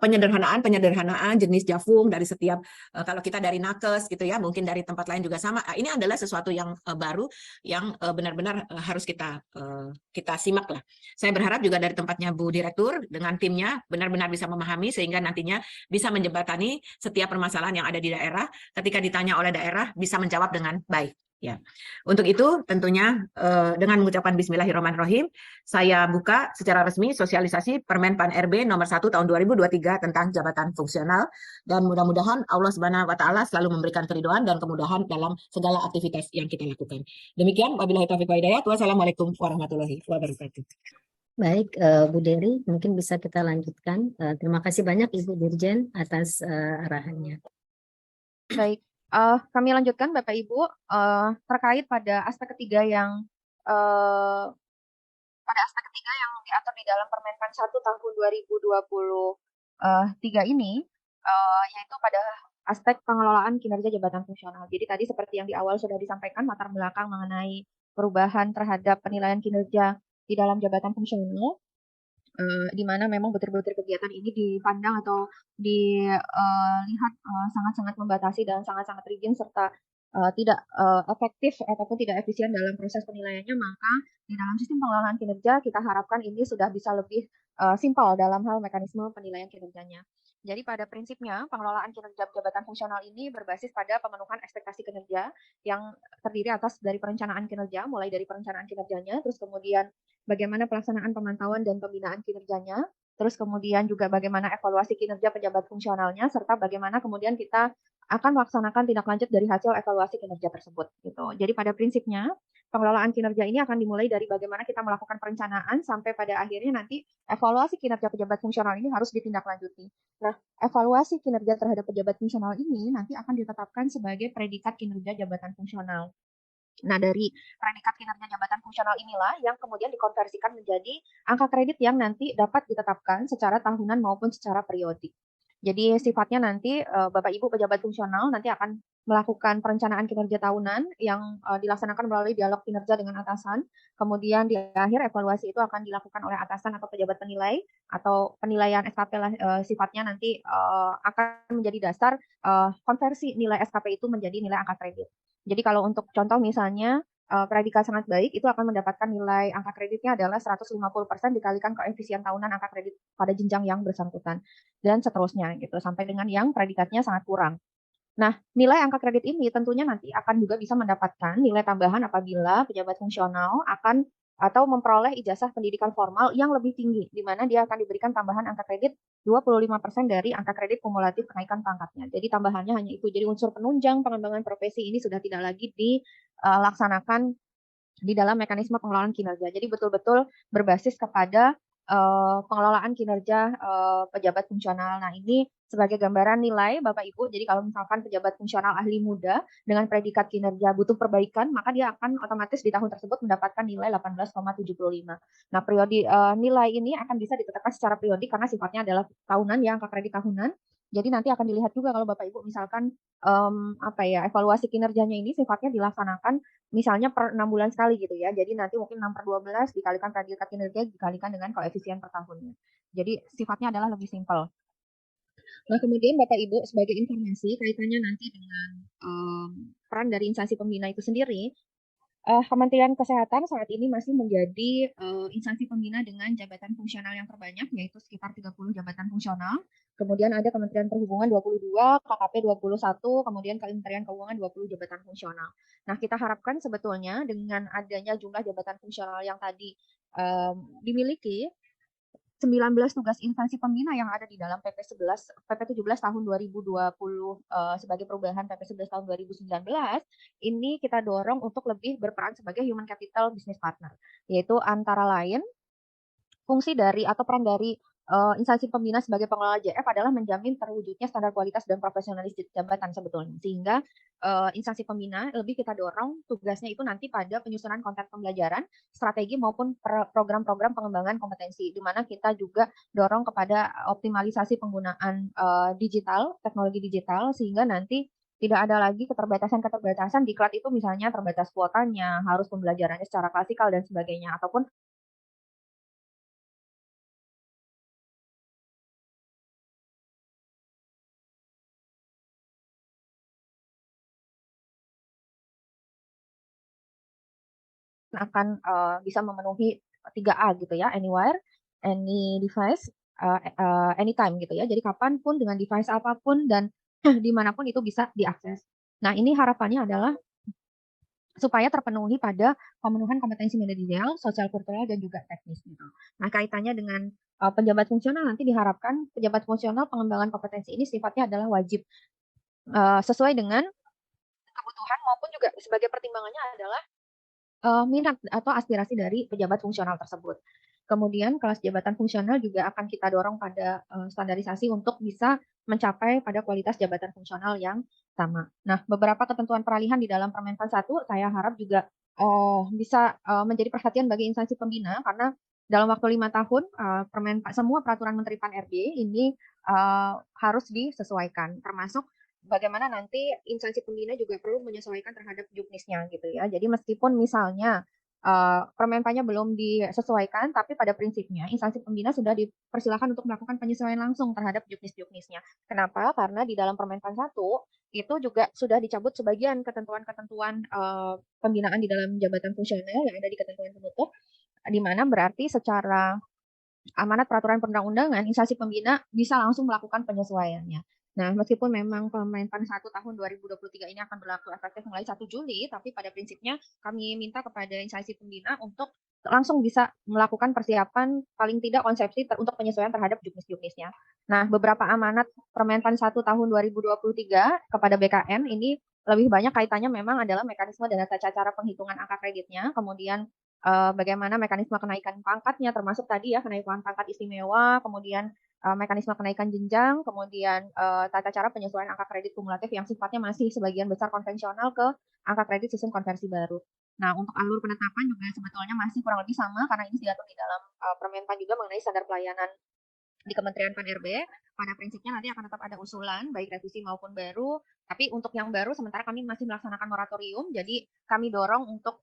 penyederhanaan jenis jafung dari setiap, kalau kita dari nakes gitu ya, mungkin dari tempat lain juga sama. Ini adalah sesuatu yang baru yang benar-benar harus kita simak lah. Saya berharap juga dari tempatnya Bu Direktur dengan timnya benar-benar bisa memahami sehingga nantinya bisa menjembatani setiap permasalahan yang ada di daerah, ketika ditanya oleh daerah bisa menjawab dengan baik. Ya, untuk itu tentunya dengan mengucapkan Bismillahirrahmanirrahim, saya buka secara resmi sosialisasi Permenpan RB nomor 1 tahun 2023 tentang jabatan fungsional, dan mudah-mudahan Allah Subhanahu wa taala selalu memberikan keridhaan dan kemudahan dalam segala aktivitas yang kita lakukan. Demikian, wabillahi taufiq wa hidayah. Wassalamualaikum warahmatullahi wabarakatuh. Baik, Bu Dery, mungkin bisa kita lanjutkan. Terima kasih banyak Ibu Dirjen atas arahannya. Baik, kami lanjutkan Bapak Ibu terkait pada aspek ketiga yang diatur di dalam Permenpan 1 tahun 2023 ini, yaitu pada aspek pengelolaan kinerja jabatan fungsional. Jadi tadi seperti yang di awal sudah disampaikan latar belakang mengenai perubahan terhadap penilaian kinerja di dalam jabatan fungsional, di mana memang betul-betul kegiatan ini dipandang atau dilihat sangat-sangat membatasi dan sangat-sangat rigid serta tidak efektif ataupun tidak efisien dalam proses penilaiannya, maka di dalam sistem pengelolaan kinerja kita harapkan ini sudah bisa lebih simpel dalam hal mekanisme penilaian kinerjanya. Jadi pada prinsipnya pengelolaan kinerja jabatan fungsional ini berbasis pada pemenuhan ekspektasi kinerja yang terdiri atas dari perencanaan kinerja, mulai dari perencanaan kinerjanya, terus kemudian bagaimana pelaksanaan pemantauan dan pembinaan kinerjanya, terus kemudian juga bagaimana evaluasi kinerja pejabat fungsionalnya, serta bagaimana kemudian kita akan melaksanakan tindak lanjut dari hasil evaluasi kinerja tersebut. Gitu. Jadi pada prinsipnya pengelolaan kinerja ini akan dimulai dari bagaimana kita melakukan perencanaan sampai pada akhirnya nanti evaluasi kinerja pejabat fungsional ini harus ditindaklanjuti. Nah, evaluasi kinerja terhadap pejabat fungsional ini nanti akan ditetapkan sebagai predikat kinerja jabatan fungsional. Nah, dari predikat kinerja jabatan fungsional inilah yang kemudian dikonversikan menjadi angka kredit yang nanti dapat ditetapkan secara tahunan maupun secara periodik. Jadi sifatnya nanti Bapak Ibu pejabat fungsional nanti akan melakukan perencanaan kinerja tahunan yang dilaksanakan melalui dialog kinerja dengan atasan. Kemudian di akhir evaluasi itu akan dilakukan oleh atasan atau pejabat penilai, atau penilaian SKP lah sifatnya nanti akan menjadi dasar konversi nilai SKP itu menjadi nilai angka kredit. Jadi kalau untuk contoh misalnya predikat sangat baik itu akan mendapatkan nilai angka kreditnya adalah 150% dikalikan koefisien tahunan angka kredit pada jenjang yang bersangkutan dan seterusnya gitu sampai dengan yang predikatnya sangat kurang. Nah, nilai angka kredit ini tentunya nanti akan juga bisa mendapatkan nilai tambahan apabila pejabat fungsional akan atau memperoleh ijazah pendidikan formal yang lebih tinggi, di mana dia akan diberikan tambahan angka kredit 25% dari angka kredit kumulatif kenaikan pangkatnya. Jadi tambahannya hanya itu. Jadi unsur penunjang pengembangan profesi ini sudah tidak lagi dilaksanakan di dalam mekanisme pengelolaan kinerja. Jadi betul-betul berbasis kepada pengelolaan kinerja pejabat fungsional. Nah, ini sebagai gambaran nilai Bapak Ibu. Jadi kalau misalkan pejabat fungsional ahli muda dengan predikat kinerja butuh perbaikan, maka dia akan otomatis di tahun tersebut mendapatkan nilai 18,75. Nah, nilai ini akan bisa ditetapkan secara periodik karena sifatnya adalah tahunan ya, angka kredit tahunan. Jadi nanti akan dilihat juga kalau Bapak Ibu misalkan evaluasi kinerjanya ini sifatnya dilaksanakan misalnya per 6 bulan sekali gitu ya. Jadi nanti mungkin 6/12 dikalikan predikat kinerja dikalikan dengan koefisien per tahunnya. Jadi sifatnya adalah lebih simpel. Nah, kemudian Bapak Ibu sebagai informasi kaitannya nanti dengan peran dari instansi pembina itu sendiri, Kementerian Kesehatan saat ini masih menjadi instansi pembina dengan jabatan fungsional yang terbanyak, yaitu sekitar 30 jabatan fungsional. Kemudian ada Kementerian Perhubungan 22, KKP 21, kemudian Kementerian Keuangan 20 jabatan fungsional. Nah, kita harapkan sebetulnya dengan adanya jumlah jabatan fungsional yang tadi dimiliki, 19 tugas instansi pembina yang ada di dalam PP 17 tahun 2020 sebagai perubahan PP 11 tahun 2019 ini kita dorong untuk lebih berperan sebagai human capital business partner, yaitu antara lain fungsi dari atau peran dari instansi pembina sebagai pengelola JF adalah menjamin terwujudnya standar kualitas dan profesionalis jabatan sebetulnya. Sehingga instansi pembina lebih kita dorong tugasnya itu nanti pada penyusunan konten pembelajaran, strategi maupun program-program pengembangan kompetensi, di mana kita juga dorong kepada optimalisasi penggunaan digital, teknologi digital, sehingga nanti tidak ada lagi keterbatasan-keterbatasan diklat itu misalnya terbatas kuotanya, harus pembelajarannya secara klasikal dan sebagainya, ataupun akan bisa memenuhi 3A gitu ya, anywhere, any device, anytime gitu ya. Jadi kapanpun dengan device apapun dan dimanapun itu bisa diakses. Nah, ini harapannya adalah supaya terpenuhi pada pemenuhan kompetensi manajerial, sosial kultural dan juga teknis gitu. Nah, kaitannya dengan pejabat fungsional nanti diharapkan pejabat fungsional pengembangan kompetensi ini sifatnya adalah wajib sesuai dengan kebutuhan maupun juga sebagai pertimbangannya adalah minat atau aspirasi dari pejabat fungsional tersebut. Kemudian kelas jabatan fungsional juga akan kita dorong pada standarisasi untuk bisa mencapai pada kualitas jabatan fungsional yang sama. Nah, beberapa ketentuan peralihan di dalam Permenpan 1 saya harap juga bisa menjadi perhatian bagi instansi pembina karena dalam waktu 5 tahun semua peraturan Menteri Pan-RB ini harus disesuaikan, termasuk bagaimana nanti instansi pembina juga perlu menyesuaikan terhadap juknisnya gitu ya. Jadi meskipun misalnya Permenpannya belum disesuaikan, tapi pada prinsipnya instansi pembina sudah dipersilakan untuk melakukan penyesuaian langsung terhadap juknis-juknisnya. Kenapa? Karena di dalam Permenpan 1 itu juga sudah dicabut sebagian ketentuan-ketentuan pembinaan di dalam jabatan fungsional yang ada di ketentuan penutup, di mana berarti secara amanat peraturan perundang-undangan, instansi pembina bisa langsung melakukan penyesuaiannya. Nah, meskipun memang Permenpan 1 tahun 2023 ini akan berlaku efektif mulai 1 Juli, tapi pada prinsipnya kami minta kepada instansi pembina untuk langsung bisa melakukan persiapan paling tidak konsepsi untuk penyesuaian terhadap juknis-juknisnya. Nah, beberapa amanat Permenpan 1 tahun 2023 kepada BKN ini lebih banyak kaitannya memang adalah mekanisme dan tata cara penghitungan angka kreditnya, kemudian bagaimana mekanisme kenaikan pangkatnya, termasuk tadi ya kenaikan pangkat istimewa, kemudian mekanisme kenaikan jenjang, kemudian tata cara penyesuaian angka kredit kumulatif yang sifatnya masih sebagian besar konvensional ke angka kredit sistem konversi baru. Nah, untuk alur penetapan juga sebetulnya masih kurang lebih sama karena ini diatur di dalam Permenpan juga mengenai standar pelayanan di Kementerian Pan-RB. Pada prinsipnya nanti akan tetap ada usulan baik revisi maupun baru, tapi untuk yang baru sementara kami masih melaksanakan moratorium, jadi kami dorong untuk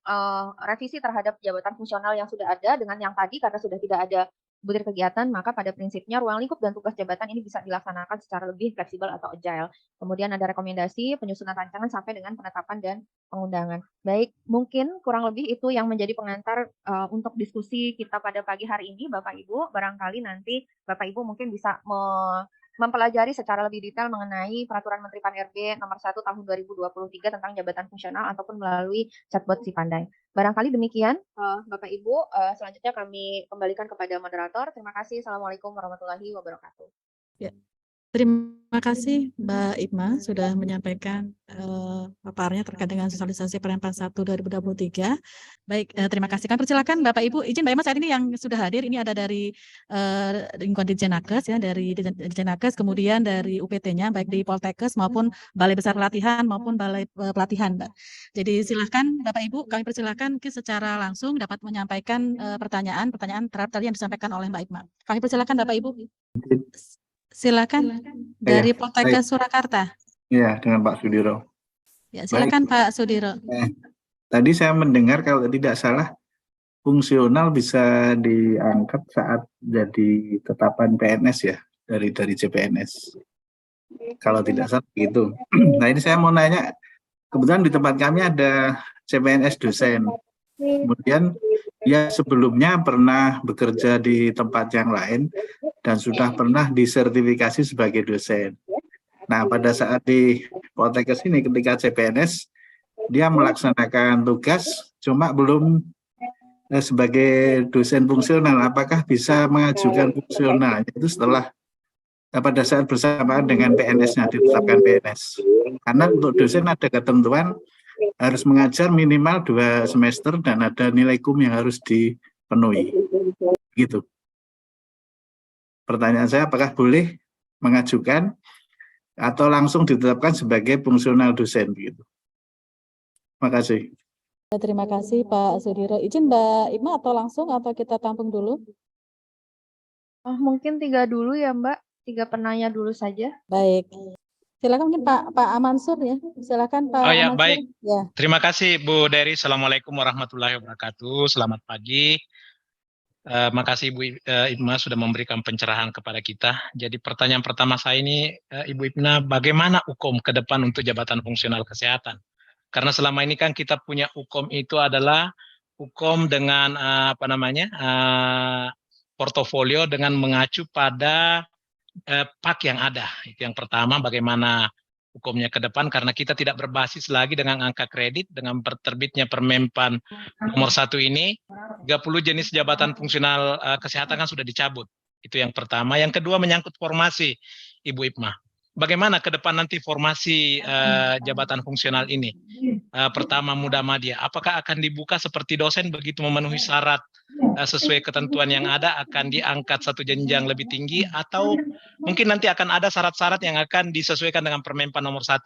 revisi terhadap jabatan fungsional yang sudah ada dengan yang tadi karena sudah tidak ada butir kegiatan, maka pada prinsipnya ruang lingkup dan tugas jabatan ini bisa dilaksanakan secara lebih fleksibel atau agile. Kemudian ada rekomendasi, penyusunan rancangan sampai dengan penetapan dan pengundangan. Baik, mungkin kurang lebih itu yang menjadi pengantar untuk diskusi kita pada pagi hari ini, Bapak Ibu. Barangkali nanti Bapak Ibu mungkin bisa mempelajari secara lebih detail mengenai Peraturan Menteri Pan-RB Nomor 1 Tahun 2023 tentang jabatan fungsional ataupun melalui chatbot Si Pandai. Barangkali demikian, Bapak Ibu. Selanjutnya kami kembalikan kepada moderator. Terima kasih. Assalamualaikum warahmatullahi wabarakatuh. Ya. Terima kasih Mbak Ipma sudah menyampaikan paparnya terkait dengan sosialisasi Permenpan 1 2023. Baik, terima kasih. Kami persilakan Bapak Ibu. Izin Mbak Ipma saat ini yang sudah hadir ini ada dari lingkungan Ditjen Nakes ya, dari Ditjen Nakes, kemudian dari UPT-nya baik di Poltekkes maupun Balai Besar Pelatihan maupun Balai Pelatihan, Mbak. Jadi silahkan Bapak Ibu, kami persilakan secara langsung dapat menyampaikan pertanyaan terhadap tadi yang disampaikan oleh Mbak Ipma. Kami persilakan Bapak Ibu. Silakan dari Poltekkes Surakarta. Iya, dengan Pak Sudiro. Ya, silakan Pak Sudiro. Tadi saya mendengar kalau tidak salah fungsional bisa diangkat saat jadi tetapan PNS ya, dari CPNS. Kalau tidak salah gitu. Nah, ini saya mau nanya, kebetulan di tempat kami ada CPNS dosen. Kemudian dia sebelumnya pernah bekerja di tempat yang lain dan sudah pernah disertifikasi sebagai dosen. Nah, pada saat di Poltekkes ini ketika CPNS, dia melaksanakan tugas, cuma belum sebagai dosen fungsional. Apakah bisa mengajukan fungsional? Itu setelah pada saat bersamaan dengan PNS-nya ditetapkan PNS. Karena untuk dosen ada ketentuan harus mengajar minimal 2 semester dan ada nilai kum yang harus dipenuhi. Gitu. Pertanyaan saya, apakah boleh mengajukan atau langsung ditetapkan sebagai fungsional dosen gitu. Terima kasih. Terima kasih Pak Sudiro. Izin Mbak Ipma atau langsung atau kita tampung dulu? Mungkin 3 dulu ya Mbak, 3 penanya dulu saja. Baik. Silakan mungkin Pak Mansur ya. Silakan Pak Oh ya, Mansur. baik. Ya. Terima kasih Bu Dery. Assalamualaikum warahmatullahi wabarakatuh. Selamat pagi. Makasih Ibu Ipma sudah memberikan pencerahan kepada kita. Jadi pertanyaan pertama saya ini, Ibu Ipna, bagaimana hukum ke depan untuk jabatan fungsional kesehatan? Karena selama ini kan kita punya hukum itu adalah hukum dengan portofolio dengan mengacu pada PAK yang ada. Itu yang pertama, bagaimana hukumnya ke depan, karena kita tidak berbasis lagi dengan angka kredit. Dengan terbitnya Permenpan nomor 1 ini, 30 jenis jabatan fungsional kesehatan kan sudah dicabut. Itu yang pertama. Yang kedua menyangkut formasi, Ibu Ipma. Bagaimana ke depan nanti formasi jabatan fungsional ini? Pertama muda madya, apakah akan dibuka seperti dosen begitu memenuhi syarat sesuai ketentuan yang ada akan diangkat satu jenjang lebih tinggi, atau mungkin nanti akan ada syarat-syarat yang akan disesuaikan dengan Permenpan nomor 1.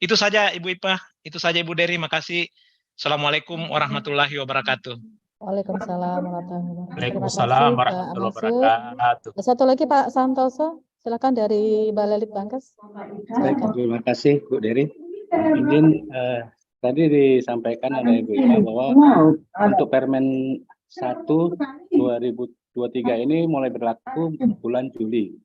Itu saja Ibu Ipma, itu saja Ibu Dery, makasih. Assalamualaikum warahmatullahi wabarakatuh. Waalaikumsalam warahmatullahi wabarakatuh. Waalaikumsalam warahmatullahi wabarakatuh. Satu lagi Pak Santoso, silakan dari Balai Litbangkes. Baik, terima kasih Bu Dery. Izin tadi disampaikan oleh Ibu Ipma bahwa untuk Permen 1 2023 ini mulai berlaku bulan Juli.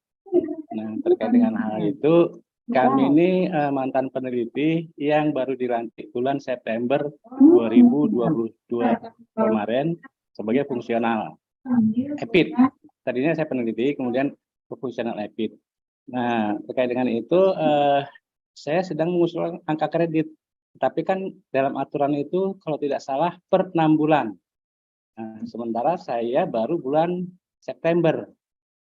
Nah, terkait dengan hal itu, kami ini mantan peneliti yang baru dilantik bulan September 2022 kemarin sebagai fungsional EPID. Tadinya saya peneliti, kemudian fungsional EPID. Nah, terkait dengan itu, saya sedang mengusulkan angka kredit. Tapi kan dalam aturan itu kalau tidak salah per 6 bulan. Nah, sementara saya baru bulan September.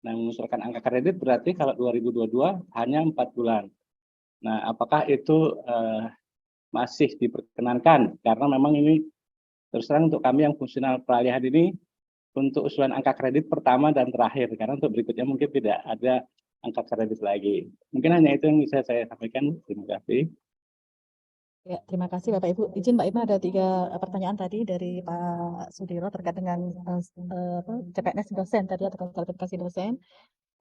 Nah, mengusulkan angka kredit berarti kalau 2022 hanya 4 bulan. Nah, apakah itu masih diperkenankan? Karena memang ini terus terang untuk kami yang fungsional peralihan ini untuk usulan angka kredit pertama dan terakhir. Karena untuk berikutnya mungkin tidak ada angka kredit lagi. Mungkin hanya itu yang bisa saya sampaikan. Terima kasih. Ya, terima kasih Bapak Ibu. Izin Mbak Ipma, ada 3 pertanyaan tadi dari Pak Sudiro terkait dengan CPNS dosen tadi atau sertifikasi dosen.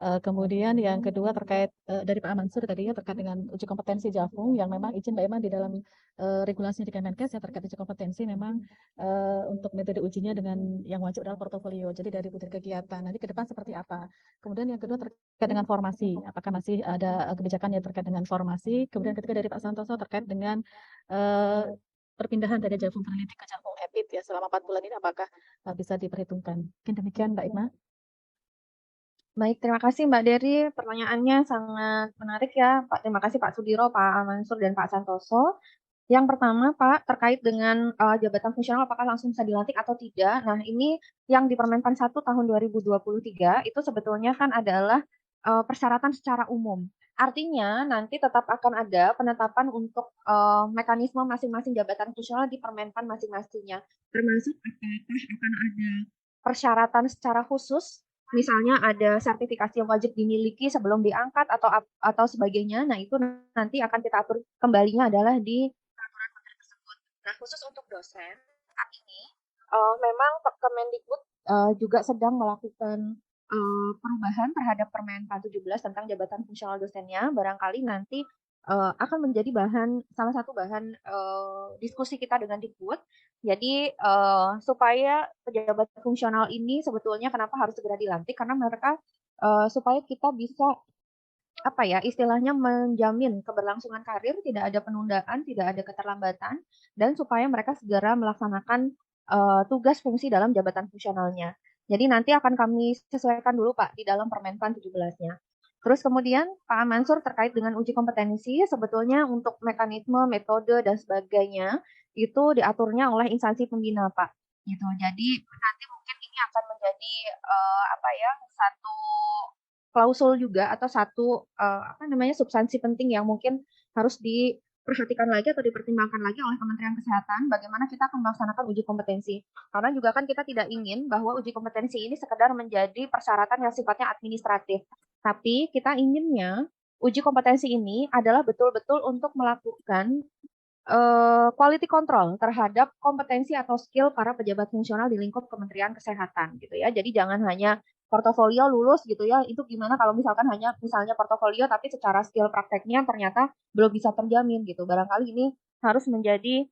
Kemudian yang kedua terkait dari Pak Mansur tadi ya terkait dengan uji kompetensi Jafung yang memang izin Mbak Ipma di dalam regulasi di Kemenkes ya terkait uji kompetensi memang untuk metode ujinya dengan yang wajib adalah portofolio. Jadi dari butir kegiatan nanti ke depan seperti apa. Kemudian yang kedua terkait dengan formasi. Apakah masih ada kebijakan yang terkait dengan formasi. Kemudian ketiga dari Pak Santoso terkait dengan perpindahan dari Jafung peneliti ke Jafung EPID ya selama 4 bulan ini apakah bisa diperhitungkan. Mungkin demikian Mbak Ipma. Baik, terima kasih Mbak Dery. Pertanyaannya sangat menarik ya, Pak. Terima kasih Pak Sudiro, Pak Mansur, dan Pak Santoso. Yang pertama, Pak, terkait dengan jabatan fungsional apakah langsung bisa dilantik atau tidak. Nah, ini yang di Permenpan 1 tahun 2023 itu sebetulnya kan adalah persyaratan secara umum. Artinya nanti tetap akan ada penetapan untuk mekanisme masing-masing jabatan fungsional di Permenpan masing-masingnya. Termasuk apakah akan ada persyaratan secara khusus, misalnya ada sertifikasi yang wajib dimiliki sebelum diangkat atau sebagainya. Nah, itu nanti akan kita atur kembalinya adalah di peraturan menteri tersebut. Nah, khusus untuk dosen, saat ini memang Kemendikbud juga sedang melakukan perubahan terhadap Permen 17 tentang jabatan fungsional dosennya. Barangkali nanti akan menjadi salah satu bahan diskusi kita dengan Dikbud. Jadi supaya pejabat fungsional ini sebetulnya kenapa harus segera dilantik, karena mereka supaya kita bisa apa ya istilahnya menjamin keberlangsungan karir, tidak ada penundaan, tidak ada keterlambatan, dan supaya mereka segera melaksanakan tugas fungsi dalam jabatan fungsionalnya. Jadi nanti akan kami sesuaikan dulu Pak di dalam Permenpan 17-nya. Terus kemudian Pak Mansur terkait dengan uji kompetensi, sebetulnya untuk mekanisme, metode, dan sebagainya itu diaturnya oleh instansi pembina Pak. Gitu. Jadi nanti mungkin ini akan menjadi apa ya satu klausul juga atau satu substansi penting yang mungkin harus diperhatikan lagi atau dipertimbangkan lagi oleh Kementerian Kesehatan bagaimana kita akan melaksanakan uji kompetensi. Karena juga kan kita tidak ingin bahwa uji kompetensi ini sekedar menjadi persyaratan yang sifatnya administratif. Tapi kita inginnya uji kompetensi ini adalah betul-betul untuk melakukan quality control terhadap kompetensi atau skill para pejabat fungsional di lingkup Kementerian Kesehatan gitu ya. Jadi jangan hanya portofolio lulus gitu ya. Itu gimana kalau misalkan hanya misalnya portofolio tapi secara skill prakteknya ternyata belum bisa terjamin gitu. Barangkali ini harus menjadi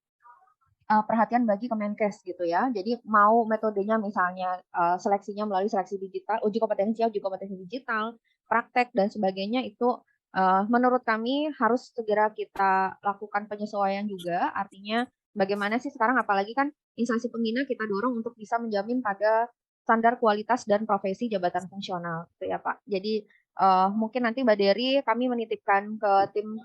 perhatian bagi Kemenkes gitu ya. Jadi mau metodenya misalnya seleksinya melalui seleksi digital, uji kompetensi digital, praktek dan sebagainya itu menurut kami harus segera kita lakukan penyesuaian juga. Artinya bagaimana sih sekarang apalagi kan instansi pembina kita dorong untuk bisa menjamin pada standar kualitas dan profesi jabatan fungsional gitu ya Pak. Jadi mungkin nanti Mbak Dery kami menitipkan ke tim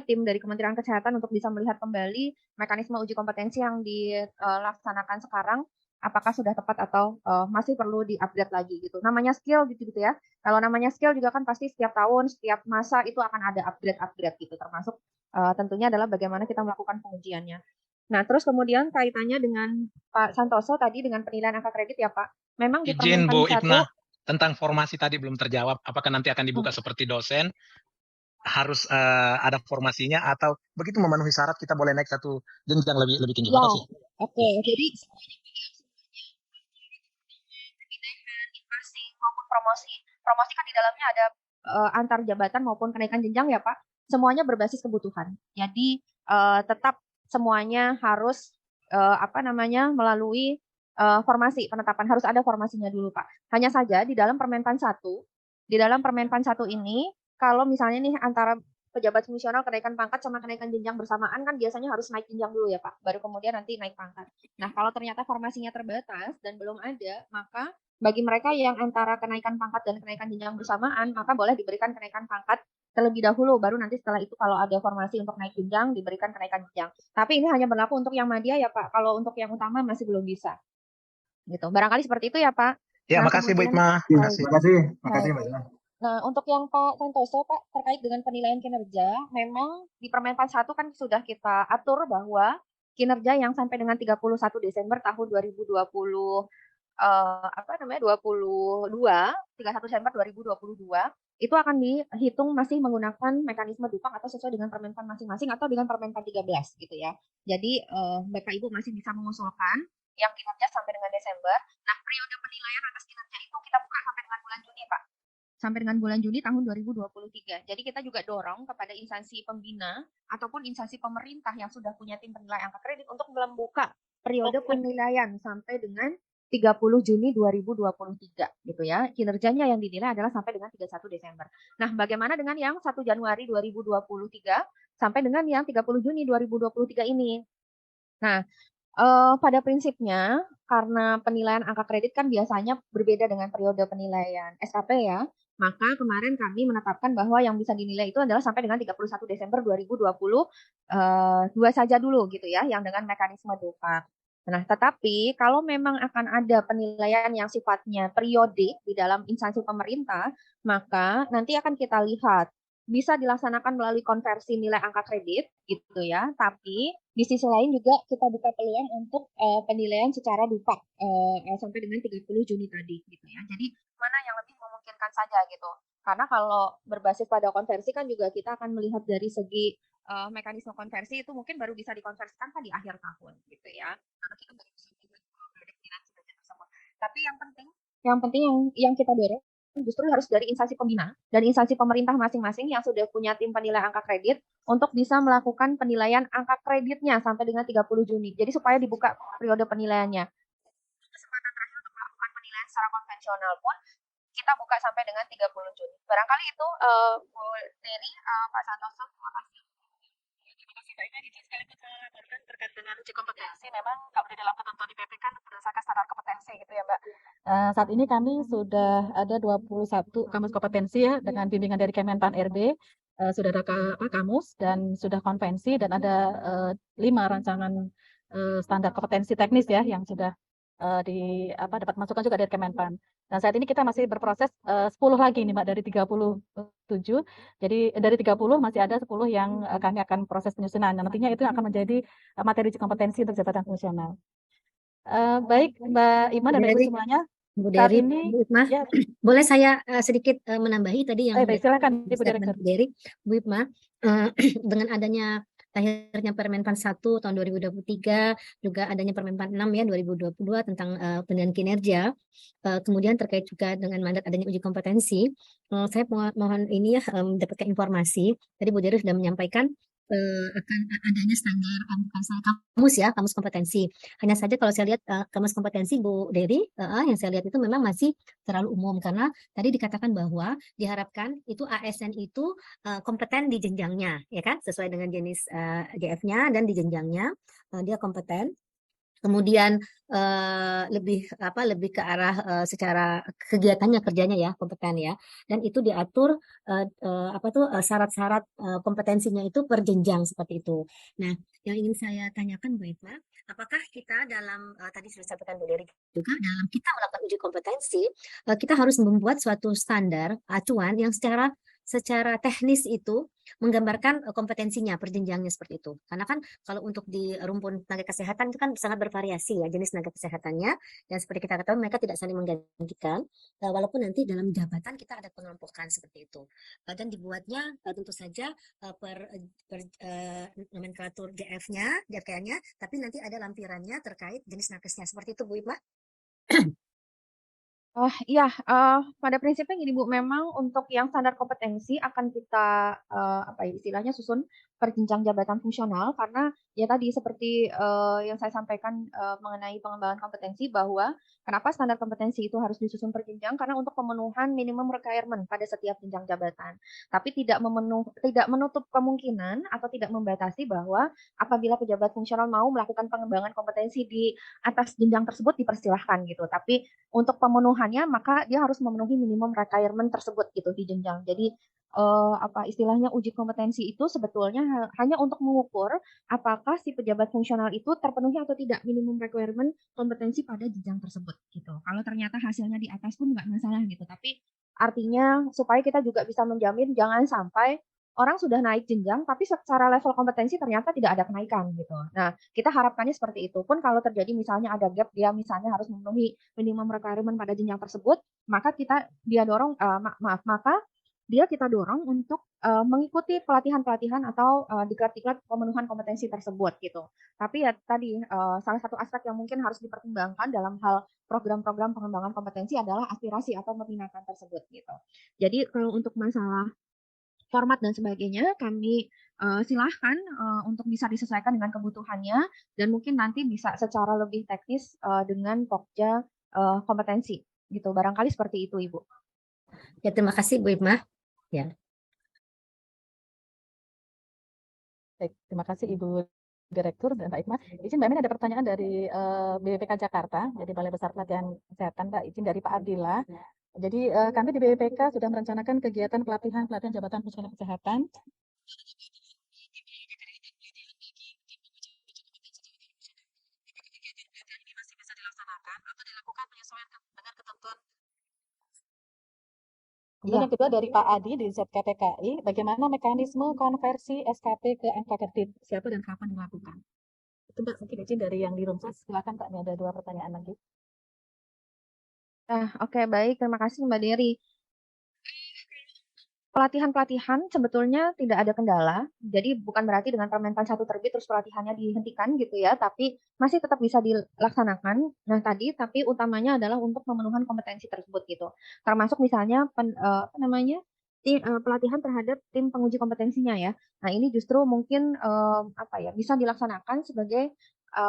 tim dari Kementerian Kesehatan untuk bisa melihat kembali mekanisme uji kompetensi yang dilaksanakan sekarang apakah sudah tepat atau masih perlu di-upgrade lagi gitu. Namanya skill gitu ya. Kalau namanya skill juga kan pasti setiap tahun, setiap masa itu akan ada upgrade gitu termasuk tentunya adalah bagaimana kita melakukan pengujiannya. Nah, terus kemudian kaitannya dengan Pak Santoso tadi dengan penilaian angka kredit ya Pak. Memang di Izin Permenpan Bu 1 Ipna, tentang formasi tadi belum terjawab. Apakah nanti akan dibuka seperti dosen? Harus ada formasinya atau begitu memenuhi syarat kita boleh naik satu jenjang lebih tinggi? ya, Makasih. oke. Jadi maupun promosi. Promosi kan di dalamnya ada antar jabatan maupun kenaikan jenjang ya Pak. Semuanya berbasis kebutuhan. Jadi tetap semuanya harus melalui formasi penetapan harus ada formasinya dulu Pak. Hanya saja di dalam Permenpan 1 ini kalau misalnya nih antara pejabat fungsional kenaikan pangkat sama kenaikan jenjang bersamaan kan biasanya harus naik jenjang dulu ya Pak, baru kemudian nanti naik pangkat. Nah, kalau ternyata formasinya terbatas dan belum ada, maka bagi mereka yang antara kenaikan pangkat dan kenaikan jenjang bersamaan, maka boleh diberikan kenaikan pangkat terlebih dahulu, baru nanti setelah itu kalau ada formasi untuk naik jenjang, diberikan kenaikan jenjang. Tapi ini hanya berlaku untuk yang madya ya Pak, kalau untuk yang utama masih belum bisa. Gitu. Barangkali seperti itu ya Pak. Ya, Nah, makasih Bu kemudian, Ipna. baik. Makasih Mbak. Nah, untuk yang Pak Santoso, Pak, terkait dengan penilaian kinerja, memang di Permenpan 1 kan sudah kita atur bahwa kinerja yang sampai dengan 31 Desember tahun 2020 31 Desember 2022 itu akan dihitung masih menggunakan mekanisme Dupang atau sesuai dengan Permenpan masing-masing atau dengan Permenpan 13 gitu ya. Jadi Bapak Ibu masih bisa mengusulkan yang kinerja sampai dengan Desember. Nah, periode penilaian atas kinerja itu kita buka sampai dengan bulan Juni, Pak. Sampai dengan bulan Juni tahun 2023. Jadi kita juga dorong kepada instansi pembina ataupun instansi pemerintah yang sudah punya tim penilai angka kredit untuk membuka periode penilaian sampai dengan 30 Juni 2023 gitu ya. Kinerjanya yang dinilai adalah sampai dengan 31 Desember. Nah, bagaimana dengan yang 1 Januari 2023 sampai dengan yang 30 Juni 2023 ini? Nah, Pada prinsipnya, karena penilaian angka kredit kan biasanya berbeda dengan periode penilaian SKP ya, maka kemarin kami menetapkan bahwa yang bisa dinilai itu adalah sampai dengan 31 Desember 2022 saja dulu gitu ya, yang dengan mekanisme DOPAK. Nah, tetapi kalau memang akan ada penilaian yang sifatnya periodik di dalam instansi pemerintah, maka nanti akan kita lihat bisa dilaksanakan melalui konversi nilai angka kredit gitu ya, tapi di sisi lain juga kita buka peluang untuk penilaian secara DOPAK sampai dengan 30 Juni tadi gitu ya. Jadi mana yang lebih memungkinkan saja gitu. Karena kalau berbasis pada konversi kan juga kita akan melihat dari segi mekanisme konversi itu mungkin baru bisa dikonversikan kan di akhir tahun gitu ya. Karena kita baru bisa melihat prediksi tersebut. Tapi yang penting yang kita dorong justru harus dari instansi pembina dan instansi pemerintah masing-masing yang sudah punya tim penilai angka kredit untuk bisa melakukan penilaian angka kreditnya sampai dengan 30 Juni. Jadi supaya dibuka periode penilaiannya. Kesempatan terakhir untuk melakukan penilaian secara konvensional pun kita buka sampai dengan 30 Juni. Barangkali itu Bu Dery, Pak Santoso, terima kasih. Terima kasih Mbak Ina. Izin sekaligus melaporkan terkait dengan uji kompetensi. Memang kalau di dalam ketentuan IPP kan berdasarkan standar kompetensi gitu ya Mbak. Saat ini kami sudah ada 21 kamus kompetensi ya dengan bimbingan dari Kemenpan RB. Sudah ada kamus dan sudah konvensi dan ada 5 rancangan standar kompetensi teknis ya yang sudah dapat masukan juga dari Kemenpan. Dan saat ini kita masih berproses 10 lagi nih Mbak dari 37. Jadi dari 30 masih ada 10 yang kami akan proses penyusunan. Nah, nantinya itu akan menjadi materi uji kompetensi untuk jabatan fungsional. Baik Mbak Ima dan Mbak Ibu semuanya. Bu Saat Dery, ini Bu Ipma, ya, boleh saya sedikit menambahi tadi yang baik, silakan Ibu Direktur. Bu Dery, Bu Ipma, dengan adanya lahirnya Permenpan 1 tahun 2023, juga adanya Permenpan 6 ya 2022 tentang penilaian kinerja, kemudian terkait juga dengan mandat adanya uji kompetensi, saya mohon ini ya mendapatkan informasi. Tadi Bu Dery sudah menyampaikan akan adanya standar kamus ya, kamus kompetensi. Hanya saja kalau saya lihat kamus kompetensi Bu Dery, yang saya lihat itu memang masih terlalu umum karena tadi dikatakan bahwa diharapkan itu ASN itu kompeten di jenjangnya, ya kan, sesuai dengan jenis GF-nya dan di jenjangnya dia kompeten. Kemudian lebih ke arah secara kegiatannya kerjanya ya kompeten ya, dan itu diatur syarat-syarat kompetensinya itu per jenjang seperti itu. Nah, yang ingin saya tanyakan Bu Ipma, apakah kita dalam tadi sudah disampaikan Bu Dery juga dalam kita melakukan uji kompetensi kita harus membuat suatu standar acuan yang secara teknis itu menggambarkan kompetensinya per jenjangnya seperti itu. Karena kan kalau untuk di rumpun tenaga kesehatan itu kan sangat bervariasi ya jenis tenaga kesehatannya, dan seperti kita ketahui mereka tidak saling menggantikan, walaupun nanti dalam jabatan kita ada pengelompokan seperti itu. Dan dibuatnya tentu saja per nomenklatur GF-nya, GFK-nya, tapi nanti ada lampirannya terkait jenis nakesnya. Seperti itu Bu Ipma. Iya, pada prinsipnya gini Bu, memang untuk yang standar kompetensi akan kita istilahnya susun per jenjang jabatan fungsional karena ya tadi seperti yang saya sampaikan mengenai pengembangan kompetensi bahwa kenapa standar kompetensi itu harus disusun per jenjang karena untuk pemenuhan minimum requirement pada setiap jenjang jabatan. Tapi tidak menutup kemungkinan atau tidak membatasi bahwa apabila pejabat fungsional mau melakukan pengembangan kompetensi di atas jenjang tersebut dipersilahkan gitu. Tapi untuk pemenuhannya maka dia harus memenuhi minimum requirement tersebut gitu di jenjang. Jadi istilahnya uji kompetensi itu sebetulnya hanya untuk mengukur apakah si pejabat fungsional itu terpenuhi atau tidak minimum requirement kompetensi pada jenjang tersebut gitu. Kalau ternyata hasilnya di atas pun nggak masalah gitu. Tapi artinya supaya kita juga bisa menjamin jangan sampai orang sudah naik jenjang, tapi secara level kompetensi ternyata tidak ada kenaikan gitu. Nah, kita harapkannya seperti itu. Pun kalau terjadi misalnya ada gap, dia misalnya harus memenuhi minimum requirement pada jenjang tersebut, maka kita dorong untuk mengikuti pelatihan-pelatihan atau diklat-diklat pemenuhan kompetensi tersebut gitu. Tapi ya tadi salah satu aspek yang mungkin harus dipertimbangkan dalam hal program-program pengembangan kompetensi adalah aspirasi atau peminatan tersebut gitu. Jadi kalau untuk masalah format dan sebagainya kami silahkan untuk bisa disesuaikan dengan kebutuhannya dan mungkin nanti bisa secara lebih teknis dengan Pokja kompetensi gitu. Barangkali seperti itu Ibu. Ya, terima kasih Bu Ipma. Ya. Baik, terima kasih Ibu Direktur dan Mbak Ikma. Izin Mbak Min ada pertanyaan dari BPPK Jakarta, jadi Balai Besar Pelatihan Kesehatan, Mbak. Izin dari Pak Abdillah. Jadi kami di BPPK sudah merencanakan kegiatan pelatihan jabatan fungsional kesehatan. Ini masih bisa dilaksanakan atau dilakukan penyesuaian dengan ketentuan. Kemudian yang kedua dari Pak Adi di ZKPKI, bagaimana mekanisme konversi SKP ke angka kredit? Siapa dan kapan dilakukan? Itu Mbak, mungkin izin dari yang di Rumsas. Silakan Pak, ini ada 2 pertanyaan lagi. Nah, oke, baik. Terima kasih Mbak Dery. Pelatihan-pelatihan sebetulnya tidak ada kendala, jadi bukan berarti dengan Permenpan 1 terbit terus pelatihannya dihentikan gitu ya, tapi masih tetap bisa dilaksanakan. Nah tadi, tapi utamanya adalah untuk pemenuhan kompetensi tersebut gitu. Termasuk misalnya pelatihan terhadap tim penguji kompetensinya ya. Nah ini justru mungkin bisa dilaksanakan sebagai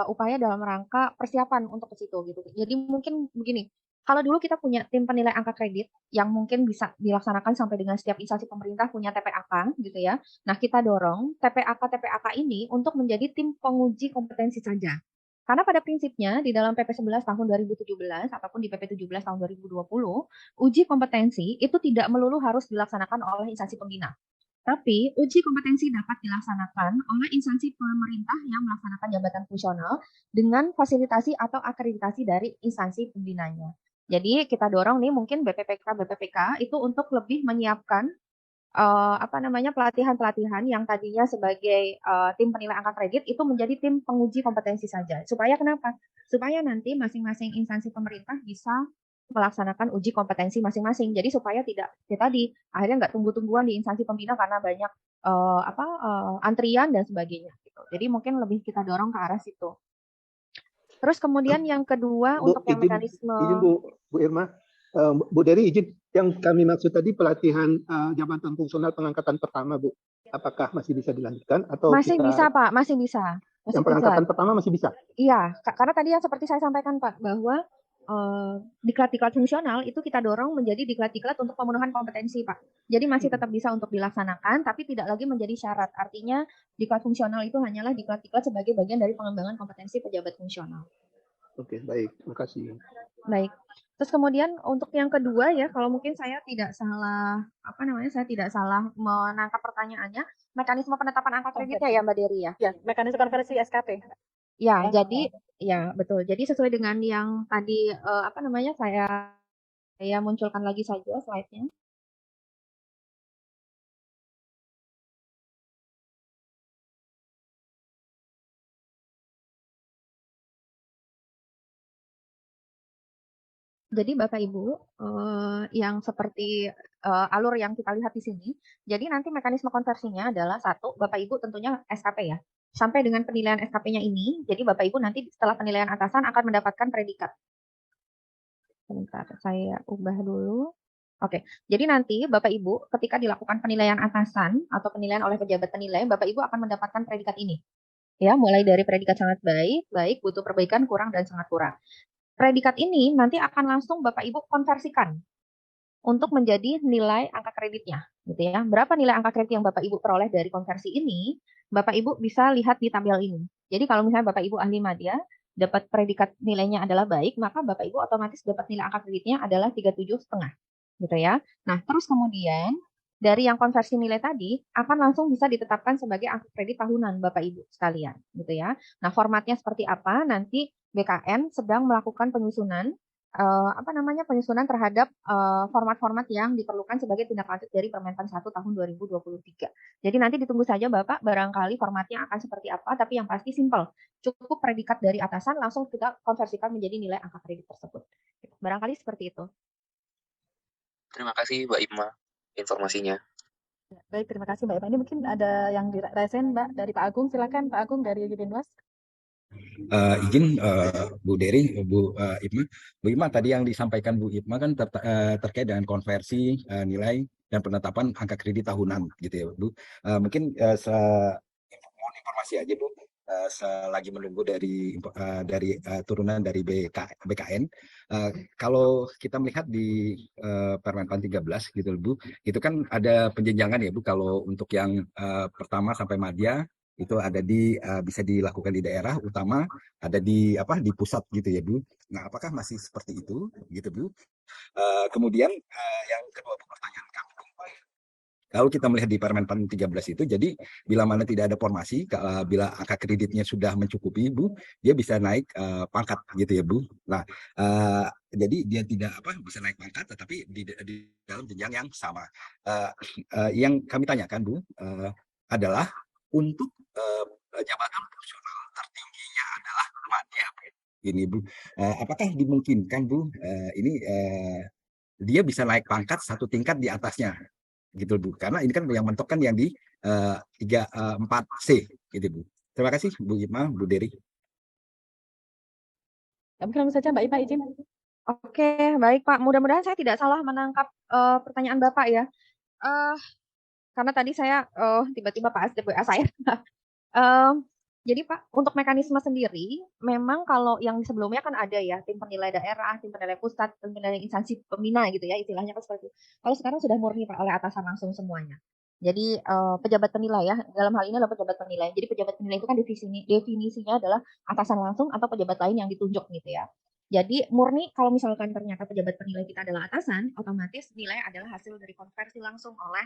upaya dalam rangka persiapan untuk ke situ gitu. Jadi mungkin begini. Kalau dulu kita punya tim penilai angka kredit yang mungkin bisa dilaksanakan sampai dengan setiap instansi pemerintah punya TPAK gitu ya. Nah, kita dorong TPAK ini untuk menjadi tim penguji kompetensi saja. Karena pada prinsipnya di dalam PP 11 tahun 2017 ataupun di PP 17 tahun 2020, uji kompetensi itu tidak melulu harus dilaksanakan oleh instansi pembina. Tapi uji kompetensi dapat dilaksanakan oleh instansi pemerintah yang melaksanakan jabatan fungsional dengan fasilitasi atau akreditasi dari instansi pembinanya. Jadi kita dorong nih mungkin BPPK itu untuk lebih menyiapkan pelatihan-pelatihan yang tadinya sebagai tim penilai angka kredit itu menjadi tim penguji kompetensi saja. Supaya kenapa? Supaya nanti masing-masing instansi pemerintah bisa melaksanakan uji kompetensi masing-masing. Jadi supaya tidak tadi akhirnya nggak tunggu-tungguan di instansi pembina karena banyak antrian dan sebagainya. Gitu. Jadi mungkin lebih kita dorong ke arah situ. Terus kemudian yang kedua untuk yang mekanisme. Izin Bu Irma, Bu Dery izin, yang kami maksud tadi pelatihan jabatan fungsional pengangkatan pertama Bu, apakah masih bisa dilanjutkan atau masih bisa Pak, masih bisa. Yang pengangkatan pertama masih bisa? Iya, karena tadi yang seperti saya sampaikan Pak, bahwa diklat-diklat fungsional itu kita dorong menjadi diklat-diklat untuk pemenuhan kompetensi Pak. Jadi masih tetap bisa untuk dilaksanakan, tapi tidak lagi menjadi syarat. Artinya diklat fungsional itu hanyalah diklat-diklat sebagai bagian dari pengembangan kompetensi pejabat fungsional. Oke, baik, terima kasih. Baik. Terus kemudian untuk yang kedua ya, kalau mungkin saya tidak salah menangkap pertanyaannya, mekanisme penetapan angka kreditnya ya Mbak Dery ya? Ya, mekanisme konversi SKP. Ya, jadi ya betul. Jadi sesuai dengan yang tadi saya munculkan lagi saja slide-nya. Jadi Bapak Ibu, yang seperti alur yang kita lihat di sini, jadi nanti mekanisme konversinya adalah satu, Bapak Ibu tentunya SKP ya. Sampai dengan penilaian SKP-nya ini, jadi Bapak Ibu nanti setelah penilaian atasan akan mendapatkan predikat. Sebentar, saya ubah dulu. Oke, jadi nanti Bapak Ibu ketika dilakukan penilaian atasan atau penilaian oleh pejabat penilai, Bapak Ibu akan mendapatkan predikat ini. Ya, mulai dari predikat sangat baik, butuh perbaikan, kurang, dan sangat kurang. Predikat ini nanti akan langsung Bapak Ibu konversikan untuk menjadi nilai angka kreditnya, gitu ya. Berapa nilai angka kredit yang Bapak Ibu peroleh dari konversi ini, Bapak Ibu bisa lihat di tabel ini. Jadi kalau misalnya Bapak Ibu ahli madya dapat predikat nilainya adalah baik, maka Bapak Ibu otomatis dapat nilai angka kreditnya adalah 37,5, gitu ya. Nah, terus kemudian dari yang konversi nilai tadi akan langsung bisa ditetapkan sebagai angka kredit tahunan Bapak Ibu sekalian, gitu ya. Nah, formatnya seperti apa? Nanti BKN sedang melakukan penyusunan penyusunan terhadap format-format yang diperlukan sebagai tindak lanjut dari Permenpan 1 tahun 2023. Jadi nanti ditunggu saja Bapak, barangkali formatnya akan seperti apa, tapi yang pasti simpel. Cukup predikat dari atasan langsung kita konversikan menjadi nilai angka kredit tersebut. Barangkali seperti itu. Terima kasih Mbak Ima informasinya. Baik, terima kasih Mbak Ima. Ini mungkin ada yang diresen Mbak dari Pak Agung. Silakan Pak Agung dari Binwas. Izin Bu Dery, Bu Ima. Bu Ima, tadi yang disampaikan Bu Ima kan terkait dengan konversi nilai dan penetapan angka kredit tahunan gitu ya Bu. Mungkin informasi aja Bu, selagi menunggu dari turunan dari BKN, kalau kita melihat di Permenpan 13 gitu Bu, itu kan ada penjenjangan ya Bu, kalau untuk yang pertama sampai madya Itu ada bisa dilakukan di daerah, utama ada di pusat gitu ya Bu. Nah, apakah masih seperti itu gitu Bu? Kemudian yang kedua Bu, pertanyaan kami. Kalau kita melihat di Permen 13 itu, jadi bila mana tidak ada formasi, bila angka kreditnya sudah mencukupi, Bu, dia bisa naik pangkat gitu ya, Bu. Nah, jadi dia tidak bisa naik pangkat, tetapi di dalam jenjang yang sama. Yang kami tanyakan, Bu, adalah untuk jabatan fungsional tertingginya adalah madya, Bu. Ini, Bu, apakah dimungkinkan, Bu, ini dia bisa naik pangkat satu tingkat di atasnya? Gitu Bu, karena ini kan yang mentok kan yang di 4C gitu Bu. Terima kasih Bu Ima, Bu Dery. Langsung saja Mbak Ima izin. Oke, baik Pak. Mudah-mudahan saya tidak salah menangkap pertanyaan Bapak ya. Karena tadi saya tiba-tiba Pak Asdep WA saya. Jadi Pak, untuk mekanisme sendiri, memang kalau yang sebelumnya kan ada ya, tim penilai daerah, tim penilai pusat, tim penilai instansi pembina gitu ya, istilahnya kan seperti itu. Kalau sekarang sudah murni Pak oleh atasan langsung semuanya. Jadi pejabat penilai ya, dalam hal ini adalah pejabat penilai. Jadi pejabat penilai itu kan definisinya adalah atasan langsung atau pejabat lain yang ditunjuk gitu ya. Jadi murni kalau misalkan ternyata pejabat penilai kita adalah atasan, otomatis nilai adalah hasil dari konversi langsung oleh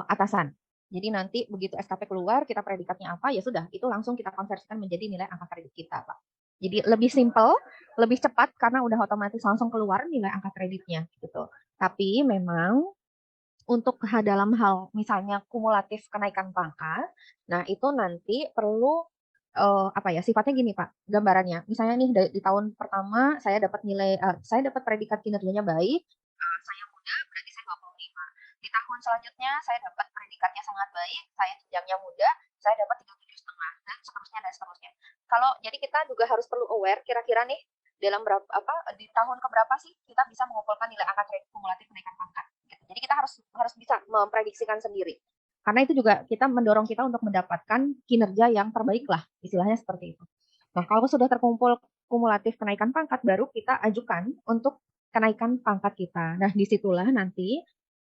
atasan. Jadi nanti begitu SKP keluar, kita predikatnya apa, ya sudah, itu langsung kita konversikan menjadi nilai angka kredit kita, Pak. Jadi lebih simple, lebih cepat karena udah otomatis langsung keluar nilai angka kreditnya gitu. Tapi memang untuk dalam hal misalnya kumulatif kenaikan pangkat, nah itu nanti perlu sifatnya gini Pak, gambarannya. Misalnya nih di tahun pertama saya dapat saya dapat predikat kinerjanya baik, saya muda berarti saya 25. Di tahun selanjutnya saya dapat predikatnya sangat baik, saya jenjangnya muda, saya dapat 37,5 dan seterusnya dan seterusnya. Jadi kita juga harus perlu aware kira-kira nih dalam di tahun keberapa sih kita bisa mengumpulkan nilai angka kredit kumulatif kenaikan pangkat. Gitu. Jadi kita harus bisa memprediksikan sendiri. Karena itu juga kita mendorong kita untuk mendapatkan kinerja yang terbaik lah, istilahnya seperti itu. Nah, kalau sudah terkumpul kumulatif kenaikan pangkat, baru kita ajukan untuk kenaikan pangkat kita. Nah, disitulah nanti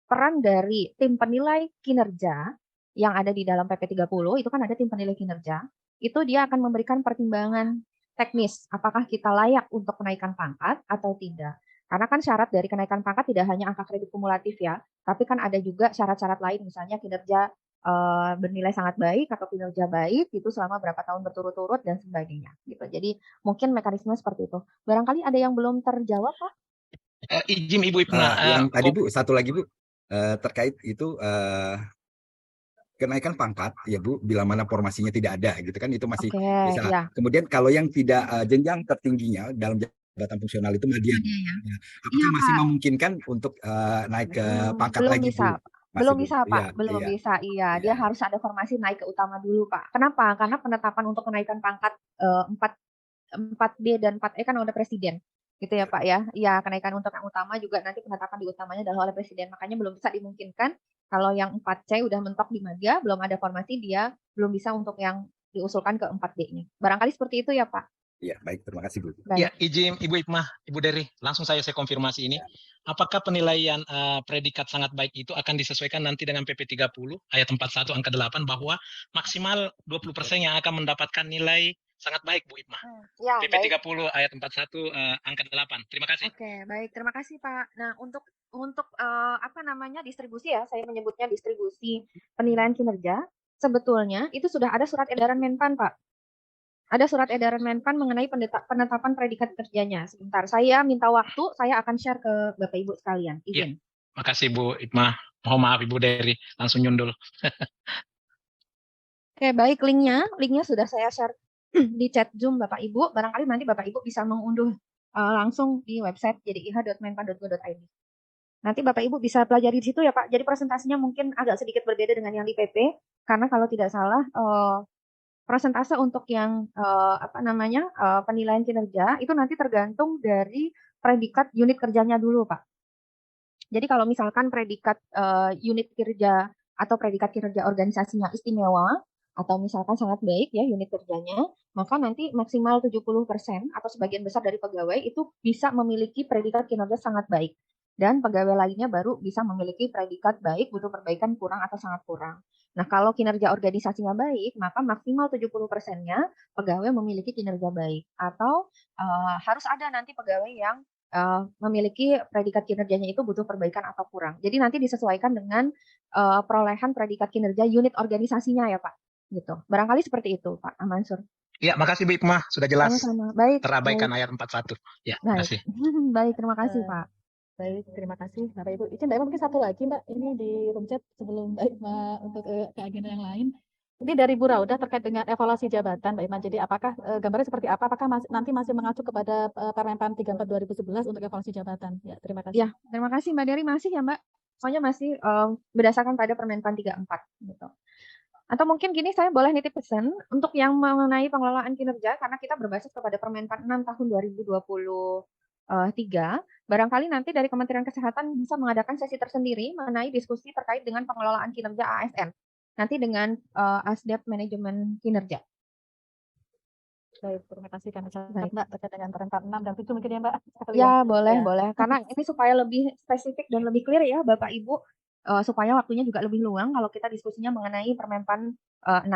peran dari tim penilai kinerja yang ada di dalam PP30, itu kan ada tim penilai kinerja, itu dia akan memberikan pertimbangan teknis, apakah kita layak untuk kenaikan pangkat atau tidak. Karena kan syarat dari kenaikan pangkat tidak hanya angka kredit kumulatif ya, tapi kan ada juga syarat-syarat lain, misalnya kinerja bernilai sangat baik atau kinerja baik itu selama berapa tahun berturut-turut dan sebagainya. Gitu. Jadi mungkin mekanisme seperti itu. Barangkali ada yang belum terjawab, Pak? Izin Ibu Ipna. Yang tadi Bu, satu lagi Bu, terkait itu kenaikan pangkat ya Bu, bila mana formasinya tidak ada gitu kan, itu masih bisa. Ya. Kemudian kalau yang tidak jenjang tertingginya dalam jabatan fungsional itu madya, ya. Apakah masih memungkinkan untuk naik ke pangkat lagi Bu? Belum bisa Pak, belum bisa. Iya, dia harus ada formasi naik ke utama dulu Pak. Kenapa? Karena penetapan untuk kenaikan pangkat 4B dan 4E kan oleh presiden. Gitu ya Pak ya. Iya, kenaikan untuk yang utama juga nanti penetapan di utamanya adalah oleh presiden. Makanya belum bisa dimungkinkan kalau yang 4C udah mentok di madya, belum ada formasi, dia belum bisa untuk yang diusulkan ke 4D-nya. Barangkali seperti itu ya Pak. Iya, baik, terima kasih Bu. Ya, izin Ibu Ipma, Ibu Dery, langsung saya konfirmasi ini. Apakah penilaian predikat sangat baik itu akan disesuaikan nanti dengan PP30 ayat 41 angka 8 bahwa maksimal 20% yang akan mendapatkan nilai sangat baik Bu Ipma. Ya, PP30 ayat 41 angka 8. Terima kasih. Oke, baik. Terima kasih Pak. Nah, untuk distribusi ya, saya menyebutnya distribusi penilaian kinerja, sebetulnya itu sudah ada surat edaran Menpan, Pak. Ada surat edaran Menpan mengenai penetapan predikat kerjanya. Sebentar, saya minta waktu, saya akan share ke Bapak Ibu sekalian. Izin. Ya, makasih Bu Ipma. Mohon maaf Ibu Dery, langsung nyundul. Oke, baik, linknya sudah saya share di chat Zoom Bapak Ibu. Barangkali nanti Bapak Ibu bisa mengunduh langsung di website jdiih.menpan.go.id. Nanti Bapak Ibu bisa pelajari di situ ya Pak. Jadi presentasinya mungkin agak sedikit berbeda dengan yang di PP, karena kalau tidak salah persentase untuk yang penilaian kinerja itu nanti tergantung dari predikat unit kerjanya dulu Pak. Jadi kalau misalkan predikat unit kerja atau predikat kinerja organisasinya istimewa atau misalkan sangat baik ya unit kerjanya, maka nanti maksimal 70% atau sebagian besar dari pegawai itu bisa memiliki predikat kinerja sangat baik. Dan pegawai lainnya baru bisa memiliki predikat baik, butuh perbaikan, kurang atau sangat kurang. Nah, kalau kinerja organisasinya baik, maka maksimal 70%-nya pegawai memiliki kinerja baik. Atau harus ada nanti pegawai yang memiliki predikat kinerjanya itu butuh perbaikan atau kurang. Jadi nanti disesuaikan dengan perolehan predikat kinerja unit organisasinya ya Pak. Gitu. Barangkali seperti itu Pak Mansur. Ya, makasih Bu Ipma, sudah jelas. Sama-sama. Baik, Terabaikan baik. ayat 41. Ya, Baik. makasih. Baik, terima kasih Pak. Baik, terima kasih Bapak Ibu. Izin Mbak Ima mungkin satu lagi Mbak, ini di room chat sebelum Mbak Ima untuk ke agenda yang lain. Ini dari Bu Raudah terkait dengan evaluasi jabatan Mbak Ima. Jadi apakah gambarnya seperti apa? Apakah nanti masih mengacu kepada Permenpan 34 2011 untuk evaluasi jabatan? Ya, terima kasih. Ya, terima kasih Mbak Dery, masih ya Mbak. Pokoknya masih berdasarkan pada Permenpan 34 gitu. Atau mungkin gini, saya boleh nitip pesan untuk yang mengenai pengelolaan kinerja, karena kita berbasis kepada Permenpan 6 tahun 2023, barangkali nanti dari Kementerian Kesehatan bisa mengadakan sesi tersendiri mengenai diskusi terkait dengan pengelolaan kinerja ASN. Nanti dengan ASDEP manajemen kinerja. Baik, terima kasih kami catat Mbak terkait dengan Permenpan 6 dan 7 mungkin ya Mbak. Ya, boleh. Karena ini supaya lebih spesifik dan lebih clear ya Bapak Ibu, supaya waktunya juga lebih luang kalau kita diskusinya mengenai Permenpan 6.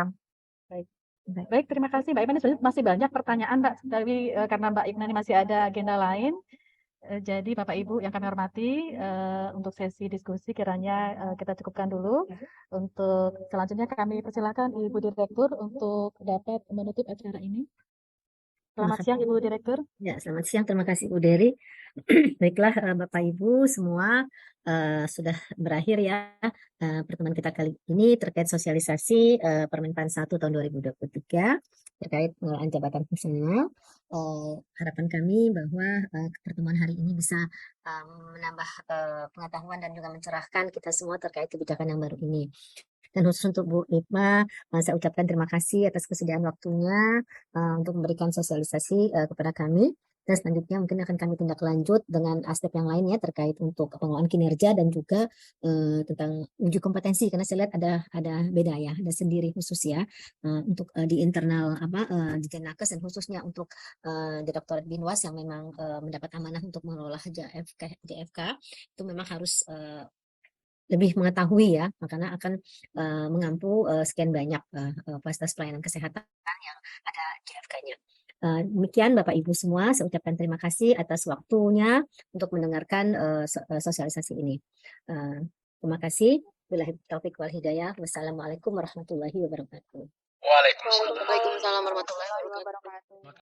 Baik, terima kasih Mbak Ima. Ini masih banyak pertanyaan Mbak, tapi karena Mbak Ima ini masih ada agenda lain. Jadi Bapak Ibu yang kami hormati, untuk sesi diskusi kiranya kita cukupkan dulu. Untuk selanjutnya kami persilakan Ibu Direktur untuk dapat menutup acara ini. Selamat siang Ibu Direktur. Ya, selamat siang. Terima kasih Bu Dery. Baiklah Bapak Ibu semua, sudah berakhir ya pertemuan kita kali ini terkait sosialisasi Permenpan 1 tahun 2023 terkait pengelolaan jabatan fungsional. Harapan kami bahwa pertemuan hari ini bisa menambah pengetahuan dan juga mencerahkan kita semua terkait kebijakan yang baru ini. Dan khusus untuk Bu Ipma, saya ucapkan terima kasih atas kesediaan waktunya untuk memberikan sosialisasi kepada kami. Dan selanjutnya mungkin akan kami tindak lanjut dengan aspek yang lainnya terkait untuk pengelolaan kinerja dan juga tentang uji kompetensi, karena saya lihat ada beda ya, ada sendiri khusus ya untuk di internal di Jenakes, dan khususnya untuk Direktorat Binwas yang memang mendapat amanah untuk mengelola JFK itu memang harus lebih mengetahui ya, makanya akan mengampu sekian banyak fasilitas pelayanan kesehatan yang ada JFK-nya. Demikian Bapak Ibu semua, saya ucapkan terima kasih atas waktunya untuk mendengarkan sosialisasi ini. Terima kasih. Billahi taufiq wal hidayah. Wassalamualaikum warahmatullahi wabarakatuh. Waalaikumsalam. Waalaikumsalam warahmatullahi wabarakatuh.